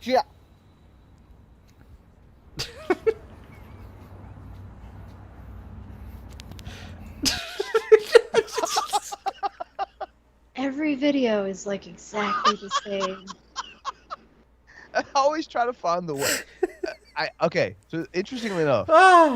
Yeah. Every video is like exactly the same. I always try to find the way. Okay, so interestingly enough,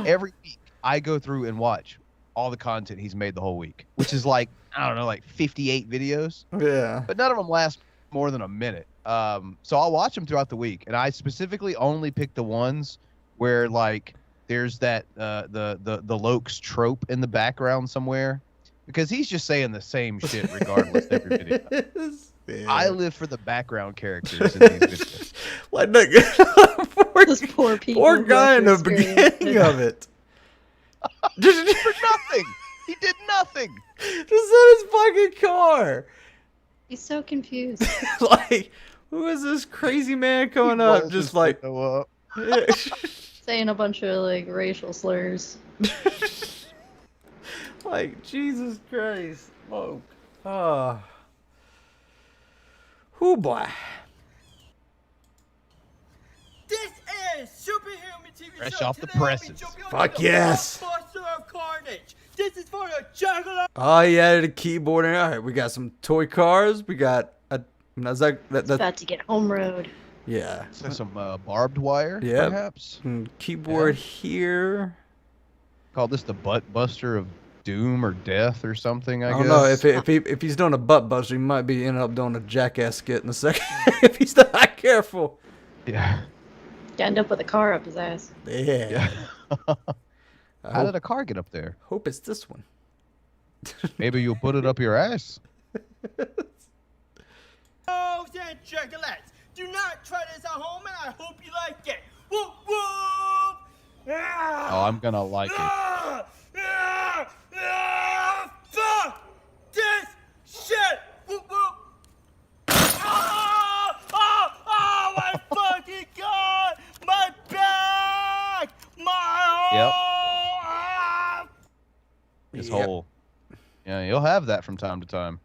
every week I go through and watch all the content he's made the whole week, which is like, I don't know, like 58 videos. Yeah. But none of them last more than a minute. So I'll watch them throughout the week, and I specifically only pick the ones where like there's that the Lokes trope in the background somewhere. Because he's just saying the same shit regardless every video. Yeah. I live for the background characters in these videos. Like those poor people. Poor guy in the beginning of it. For nothing. He did nothing. Just in his fucking car. He's so confused. Like, who is this crazy man coming up? Just like saying a bunch of like racial slurs. Like, Jesus Christ. Oh. Whoo boy. This is Superhuman TV Fresh Show. off the Today I'll be presses. jumping on Fuck the yes. Blockbuster of Carnage. This is for the juggler. Oh, yeah, the keyboard. All right, we got some toy cars. We got a. That's about to get home road. Yeah. So some barbed wire, perhaps. Keyboard here. Call this the butt buster of doom or death or something. I don't guess. know if he's doing a butt buster, he might be ending up doing a jackass skit in a second if he's not careful. Yeah. End up with a car up his ass. Yeah. How did a car get up there? Hope it's this one. Maybe you'll put it up your ass. Oh, and chocolates. Do not try this at home, and I hope you like it. Whoop whoop. Oh, I'm gonna like it. Fuck this shit! Whoop, whoop. Oh, my fucking God! My back! My His whole. Yeah, you'll have that from time to time.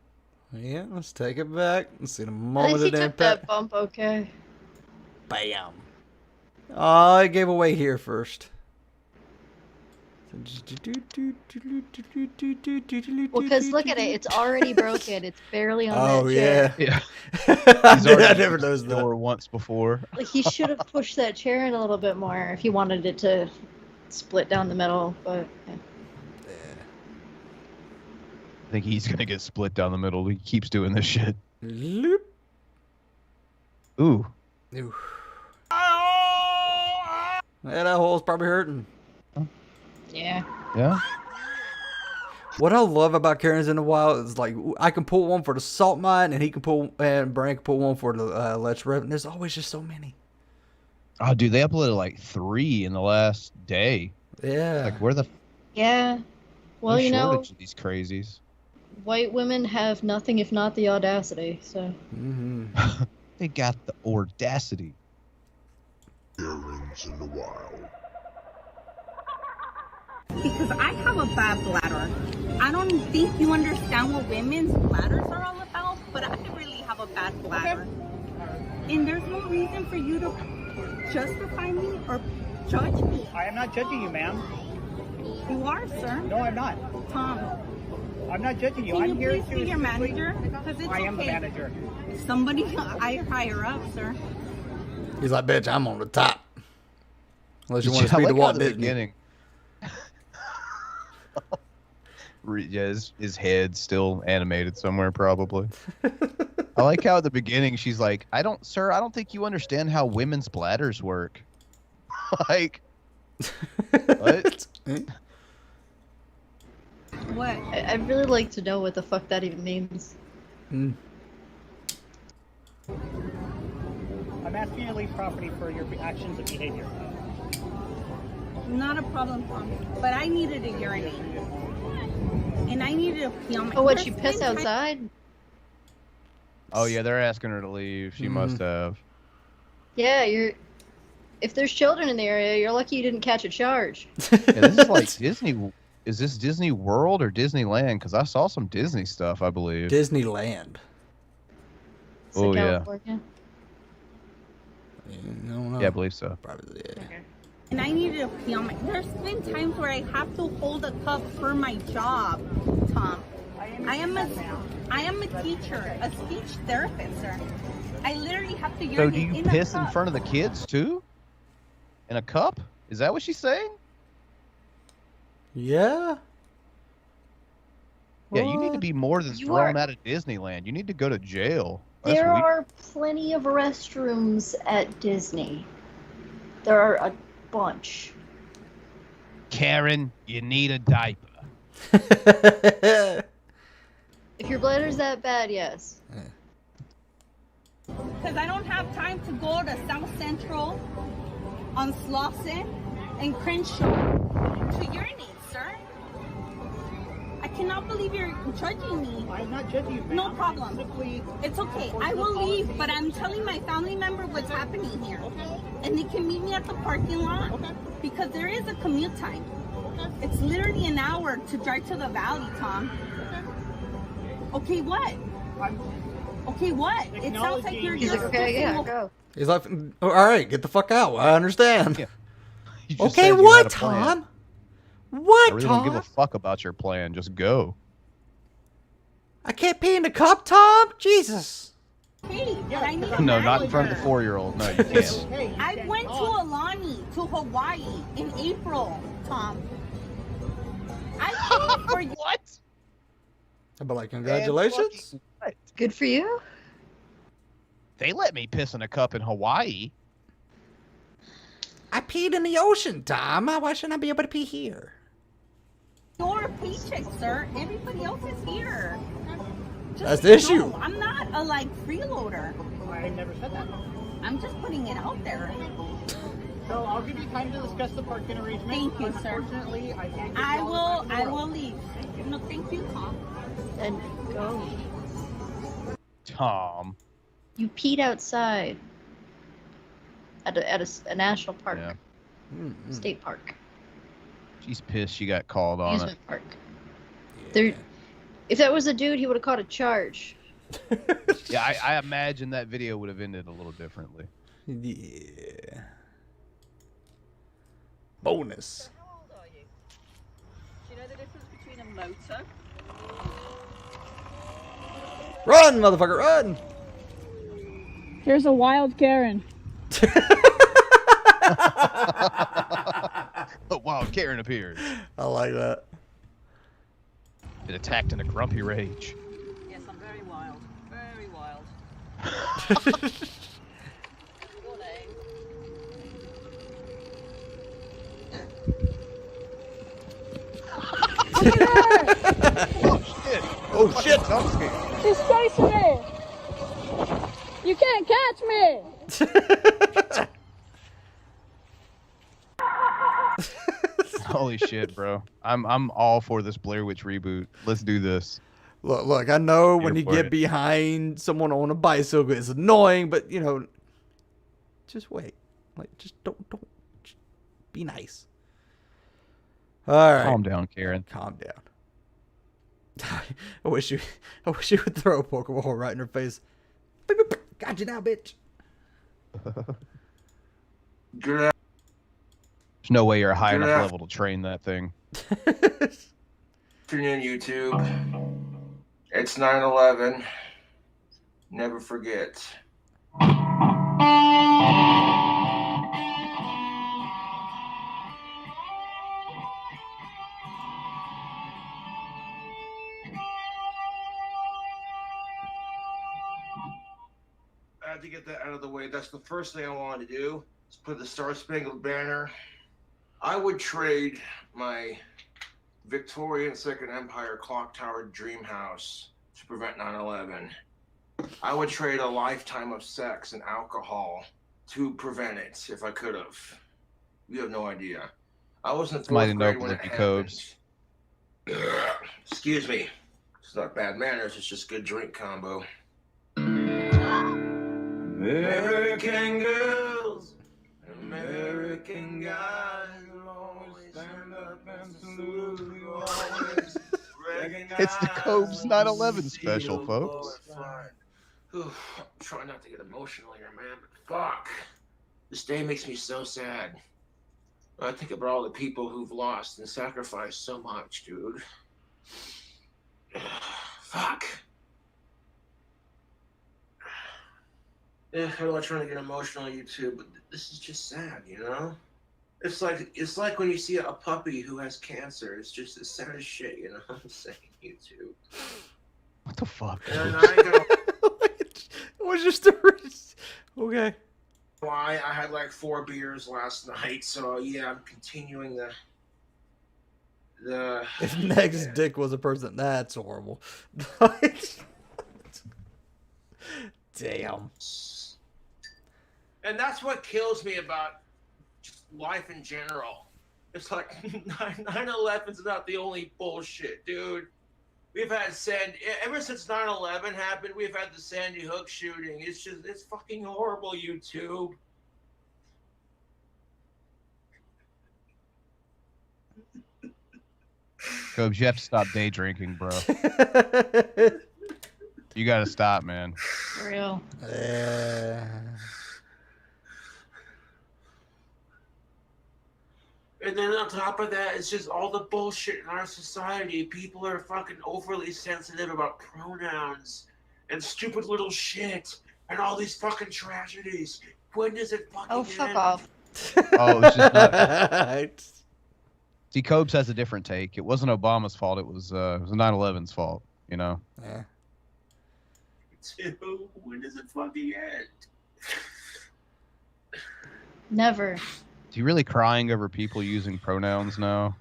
Yeah, let's take it back. Let's see the At moment least he of took impact. that bump okay. Bam. Oh, I gave away here first. Well, because look at it, it's already broken. It's barely on Oh, that chair. Yeah. I never noticed that. Door once before. Like, he should have pushed that chair in a little bit more if he wanted it to split down the middle, but... Yeah. I think he's gonna get split down the middle. He keeps doing this shit. Loop. Ooh. Ooh. Yeah, that hole's probably hurting. Yeah. Yeah. What I love about Karen's in the Wild is like I can pull one for the salt mine, and he can pull, and Bran can pull one for the Let's Rev. And there's always just so many. Oh, dude, they uploaded like 3 in the last day. Yeah. Like, where the Yeah. Well, you know, shortage of these crazies. white women have nothing if not the audacity, so... Mm-hmm. They got the audacity. Karen's in the Wild. Because I have a bad bladder. I don't think you understand what women's bladders are all about, but I really have a bad bladder. And there's no reason for you to justify me or judge me. I am not judging you, ma'am. You are, sir. No, I'm not. Tom. I'm not judging you. Can I'm you here please to... be your manager? Because it's I am the okay. manager. Somebody higher up, sir. He's like, bitch, I'm on the top. Unless you want to I speak like to how Walt at the Disney. beginning, Yeah, his head's still animated somewhere, probably. I like how at the beginning she's like, Sir, I don't think you understand how women's bladders work. Like, what? What? I'd really like to know what the fuck that even means. I'm asking you to leave property for your actions and behavior. Not a problem, Tom. But I needed a urinate. And I needed to pee on my... Oh, what, you piss outside? Oh, yeah, they're asking her to leave. She must have. Yeah, if there's children in the area, you're lucky you didn't catch a charge. Yeah, this is like Disney. Is this Disney World or Disneyland? Because I saw some Disney stuff, I believe. Disneyland. Oh, yeah. California? No. Yeah, I believe so. Probably, yeah. Okay. And I needed to pee on my... There's been times where I have to hold a cup for my job, Tom. I am a teacher, a speech therapist, sir. I literally have to urinate So do you piss in front of the kids, too? In a cup? Is that what she's saying? Yeah. Yeah, you need to be more than thrown out of Disneyland. You need to go to jail. There are plenty of restrooms at Disney. There are a bunch. Karen, you need a diaper. If your bladder's that bad, yes. Because I don't have time to go to South Central on Slauson and Crenshaw to urinate, sir. I cannot believe you're judging me. I'm not judging you, ma'am. No problem. It's okay. I will leave, but I'm telling my family member what's happening here. Okay. And they can meet me at the parking lot. Okay. Because there is a commute time. Okay. It's literally an hour to drive to the valley, Tom. Okay, what? Okay, what? It sounds like you're just... Okay, yeah, go. He's like, all right, get the fuck out. I understand. Yeah. Okay, what, Tom? What, I really Tom? don't give a fuck about your plan. Just go. I can't pee in the cup, Tom? Jesus. Hey, but I need a No, not in manager. front of the 4-year-old. No, you can't. I went to Alani, to Hawaii, in April, Tom. I paid for you. What? I'd be like, congratulations. Good for you. They let me piss in a cup in Hawaii. I peed in the ocean, Tom. Why shouldn't I be able to pee here? Your paycheck, sir. Everybody else is here. That's the issue. No, I'm not a freeloader. I never said that. I'm just putting it out there. So I'll give you time to discuss the parking arrangement. Thank you, sir. Unfortunately, I can't get I will leave. No, thank you, Tom. Then go. Tom. You peed outside at a national park, Yeah. state park, She's pissed she got called on it. amusement park. There, if that was a dude, he would have caught a charge. Yeah, I imagine that video would have ended a little differently. Yeah. Bonus. How old are you? Do you know the difference between a motor? Run, motherfucker, run! Here's a wild Karen. A wild Karen appears. I like that. It attacked in a grumpy rage. Yes, I'm very wild. Very wild. Your name? Oh shit! She's chasing me. You can't catch me. Holy shit, bro! I'm all for this Blair Witch reboot. Let's do this. Look, I know when you for get it. behind someone on a bicycle, it's annoying, but you know, just wait. Like, just don't just be nice. All right. Calm down, Karen. Calm down. I wish you would throw a Pokeball right in her face. Beep, beep, beep. Got you now, bitch. There's no way you're a high enough level to train that thing. Afternoon, YouTube. It's 9/11. Never forget. had to get that out of the way. That's the first thing I wanted to do. Is put the Star Spangled Banner. I would trade my Victorian Second Empire clock tower dream house to prevent 9/11. I would trade a lifetime of sex and alcohol to prevent it if I could have. You have no idea. I was in fourth grade when it happened. Excuse me. It's not bad manners. It's just good drink combo. American girls, American guys will always stand up and salute you. Always recognize. It's the Cobes 9/11 special, folks. I'm trying not to get emotional here, man, but fuck. This day makes me so sad. I think about all the people who've lost and sacrificed so much, dude. Fuck. Yeah, I'm not trying to get emotional on YouTube, but this is just sad, you know? It's like when you see a puppy who has cancer. It's just the saddest shit, you know what I'm saying? YouTube. What the fuck? And I go, what's your story? Okay. Why? I had like 4 beers last night, so yeah, I'm continuing the If Meg's dick was a person, that's horrible. Damn. And that's what kills me about just life in general. It's like 9/11's not the only bullshit, dude. We've had ever since 9/11 happened, we've had the Sandy Hook shooting. It's fucking horrible, YouTube. Cobes, you have to stop day drinking, bro. You gotta stop, man. For real. And then on top of that, it's just all the bullshit in our society. People are fucking overly sensitive about pronouns and stupid little shit and all these fucking tragedies. When does it fucking fuck off. Oh, it's just not. See, Cobes has a different take. It wasn't Obama's fault. It was 9/11's fault. You know. Yeah. When does it fucking end? Never. Is he really crying over people using pronouns now?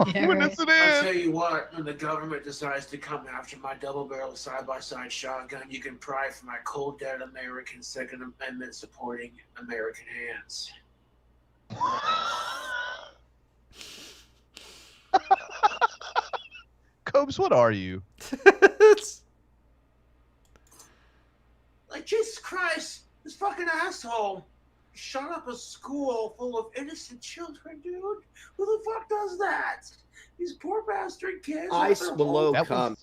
Yeah, When right. does it I'll end? tell you what, when the government decides to come after my double-barrel side-by-side shotgun, you can pry for my cold, dead American Second Amendment supporting American hands. Cobes, what are you? Like, Jesus Christ, this fucking asshole shot up a school full of innocent children, dude. Who the fuck does that? These poor bastard kids. Ice below come.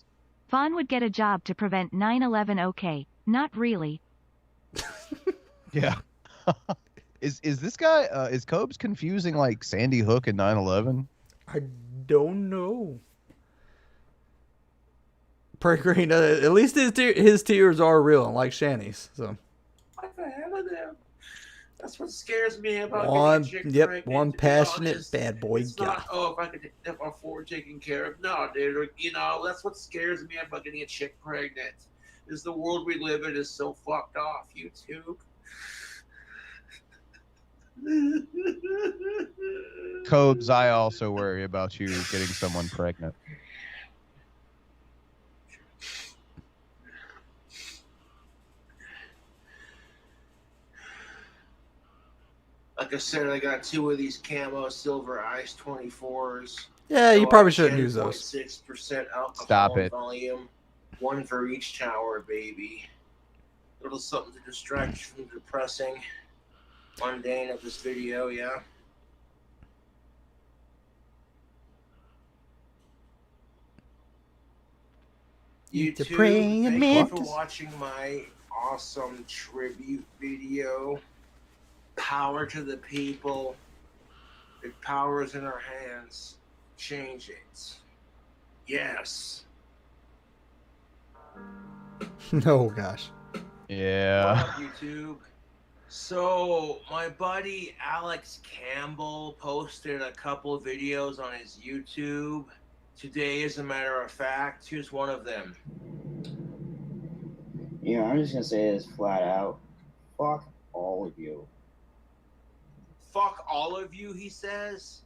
Vaughn would get a job to prevent 9/11. Okay, not really. Yeah. Is this guy is Cobes confusing like Sandy Hook and 9/11? I don't know. Per green, at least his tears are real, like Shanny's. So. What the hell of them? That's what scares me about One passionate bad boy guy. Not, oh, if I could afford taking care of. No, dude. You know, that's what scares me about getting a chick pregnant. Is the world we live in is so fucked off, YouTube. Cobes, I also worry about you getting someone pregnant. Like I said, I got 2 of these camo silver ice 24s. Yeah, you probably shouldn't use those. 6% alcohol Stop it. volume. 1 for each shower, baby. A little something to distract you from the depressing mundane of this video, yeah? YouTube, thank you for watching my awesome tribute video. Power to the people. If power is in our hands, change it. Yes. Oh gosh. Yeah. What up, YouTube? So, my buddy Alex Campbell posted a couple of videos on his YouTube today, as a matter of fact. Here's one of them. Yeah, I'm just gonna say this flat out. Fuck all of you. Fuck all of you, he says.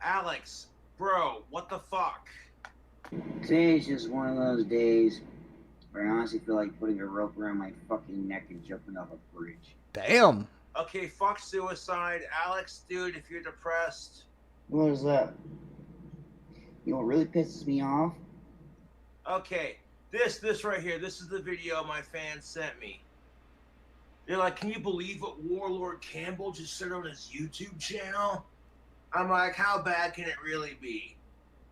Alex, bro, what the fuck? Today's just one of those days where I honestly feel like putting a rope around my fucking neck and jumping off a bridge. Damn. Okay, fuck suicide. Alex, dude, if you're depressed. What is that? You know what really pisses me off? Okay, this right here, this is the video my fans sent me. They're like, can you believe what Warlord Campbell just said on his YouTube channel? I'm like, how bad can it really be?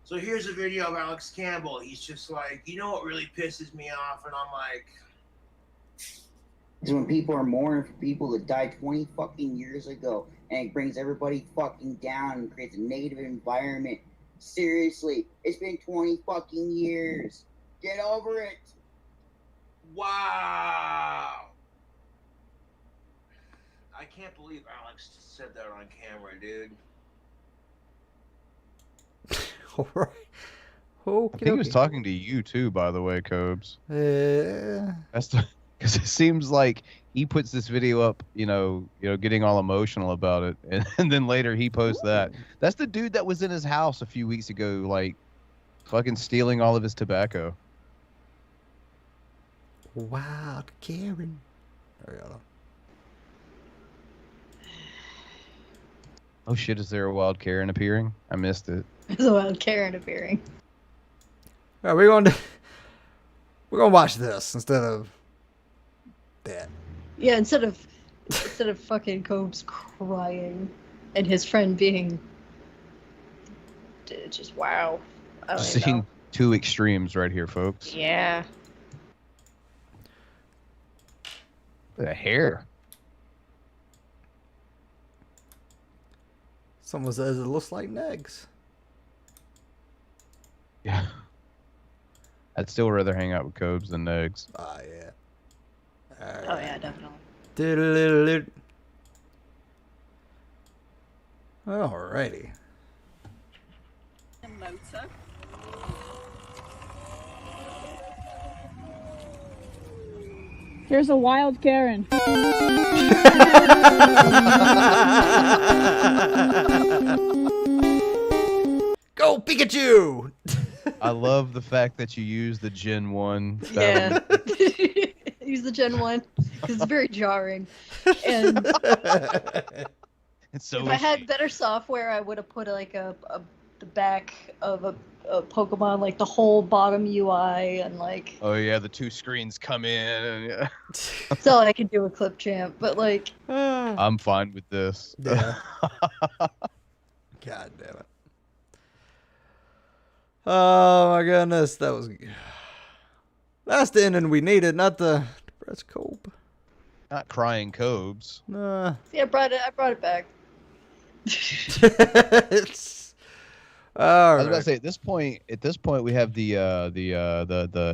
So here's a video of Alex Campbell. He's just like, you know what really pisses me off? And I'm like... Is when people are mourning for people that died 20 fucking years ago, and it brings everybody fucking down and creates a negative environment. Seriously, it's been 20 fucking years. Get over it. Wow. I can't believe Alex said that on camera, dude. All right. I think he was talking to you too, by the way, Cobes. That's because it seems like he puts this video up, you know, getting all emotional about it, and then later he posts that. That's the dude that was in his house a few weeks ago, like, fucking stealing all of his tobacco. Wild Karen. There we go. Oh shit! Is there a wild Karen appearing? I missed it. There's a wild Karen appearing. All right, we're gonna watch this instead of that. Yeah, instead of fucking Cobes crying and his friend being just wow. I don't even Seeing know. two extremes right here, folks. Yeah. The hair. Someone says it looks like Negs. Yeah. I'd still rather hang out with Cobes than Negs. Ah, yeah. Oh yeah, definitely. Diddle-diddle-diddle. Alrighty. Motor. Here's a wild Karen. Go Pikachu! I love the fact that you use the Gen 1. Yeah. Use the Gen 1 because it's very jarring. And it's so if I had better software, I would have put like the back of a Pokemon, like the whole bottom UI and like. Oh yeah, the two screens come in. And, yeah. That's all I can do with Clipchamp, but like. I'm fine with this. Yeah. God damn it. Oh my goodness, that's the ending we needed, not the depressed Cope. Not crying Cobes. Nah. See, I brought it back. It's I was about to say at this point we have the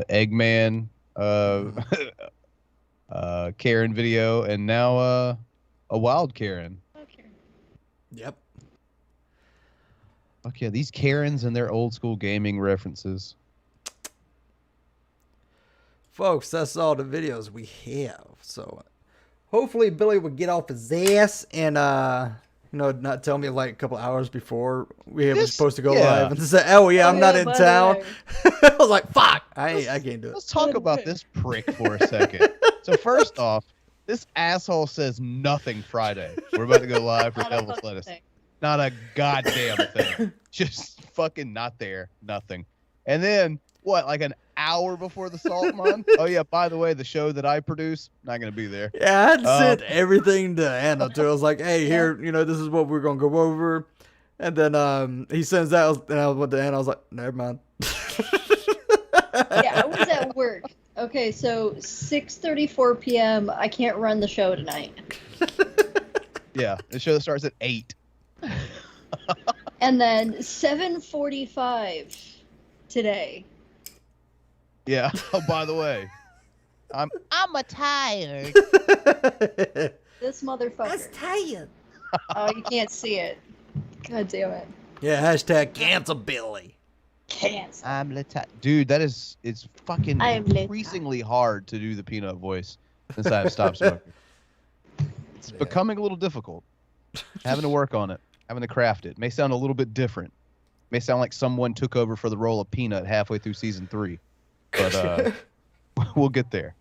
Eggman Karen video, and now a wild Karen. Okay. Yep. Fuck yeah, these Karens and their old school gaming references. Folks, that's all the videos we have. So hopefully Billy will get off his ass and not tell me like a couple hours before we were supposed to go live and say, oh yeah, I'm not in town. I was like, fuck, I can't do it. Let's talk about this prick for a second. So first off, this asshole says nothing Friday. We're about to go live for Devil's Lettuce. Not a goddamn thing. Just fucking not there. Nothing. And then, what, like an hour before the Salt Month? Oh, yeah, by the way, the show that I produce, not going to be there. Yeah, I had sent everything to Anna, too. I was like, hey, here, this is what we're going to go over. And then he sends that, and I went to Anna. I was like, never mind. Yeah, I was at work. Okay, so 6:34 p.m., I can't run the show tonight. Yeah, the show starts at 8. And then 7:45 today. Yeah. Oh, by the way, I'm tired. This motherfucker. That's tired. Oh, you can't see it. God damn it. Yeah, hashtag cancel Billy. Cancel. I'm tired. Dude, it's fucking I am increasingly hard to do the peanut voice since I've stopped smoking. It's becoming a little difficult. Having to work on it. Having to craft it. May sound a little bit different. May sound like someone took over for the role of Peanut halfway through season 3. But we'll get there.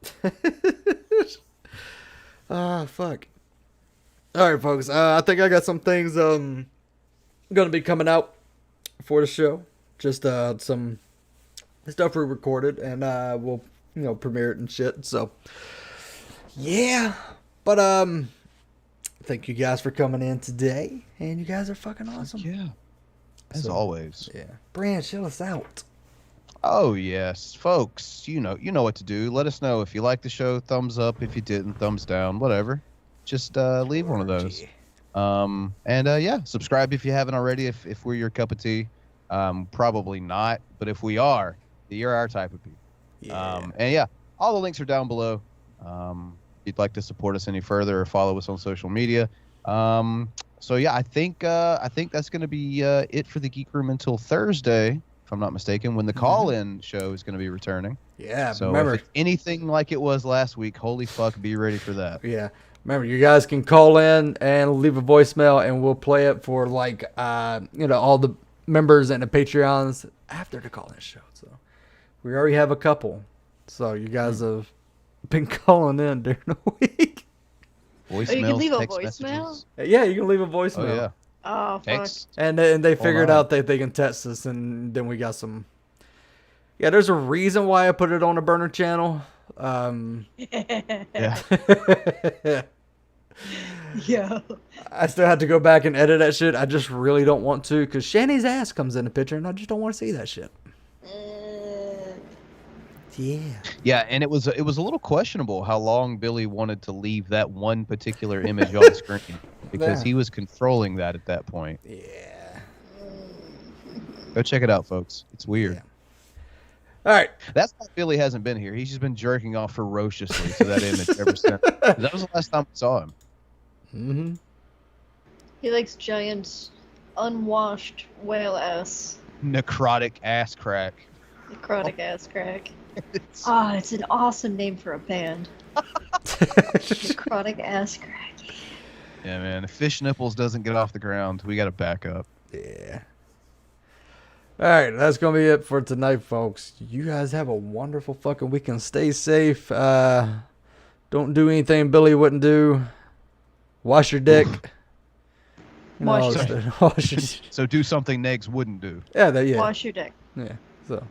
Fuck. All right, folks. I think I got some things going to be coming out for the show. Just some stuff we recorded, and we'll premiere it and shit. So yeah, but thank you guys for coming in today, and you guys are fucking awesome. Yeah, as always. Yeah, Bran, chill us out. Oh yes, folks. You know what to do. Let us know if you like the show. Thumbs up. If you didn't, thumbs down. Whatever. Just leave one of those. Yeah, subscribe if you haven't already. If we're your cup of tea, probably not. But if we are, you're our type of people. Yeah. All the links are down below. If you'd like to support us any further or follow us on social media. So yeah, I think that's going to be it for the Geek Room until Thursday, if I'm not mistaken, when the call-in show is going to be returning. Yeah. So remember, if it's anything like it was last week, holy fuck, be ready for that. Yeah. Remember, you guys can call in and leave a voicemail, and we'll play it for all the members and the Patreons after the call-in show. So we already have a couple. So you guys have been calling in during the week. Voicemails, you can leave a voicemail? Messages. Yeah, you can leave a voicemail. Oh, yeah. Oh, fuck. Text. And they figured out that they can text us, and then we got some. Yeah, there's a reason why I put it on a burner channel. Yeah. Yeah. I still have to go back and edit that shit. I just really don't want to, because Shanny's ass comes in the picture, and I just don't want to see that shit. Yeah. Yeah, and it was a little questionable how long Billy wanted to leave that one particular image on screen, because he was controlling that at that point. Yeah. Go check it out, folks. It's weird. Yeah. All right. That's why Billy hasn't been here. He's just been jerking off ferociously to that image ever since. That was the last time we saw him. Mm-hmm. He likes giant, unwashed whale ass. Necrotic ass crack. Necrotic ass crack. It's an awesome name for a band. Necrotic ass crack. Yeah, man. If Fish Nipples doesn't get off the ground, we got to back up. Yeah. All right, that's going to be it for tonight, folks. You guys have a wonderful fucking weekend. Stay safe. Don't do anything Billy wouldn't do. Wash your dick. Wash your dick. Wash your dick. So do something Negs wouldn't do. Yeah, yeah. Wash your dick. Yeah, so.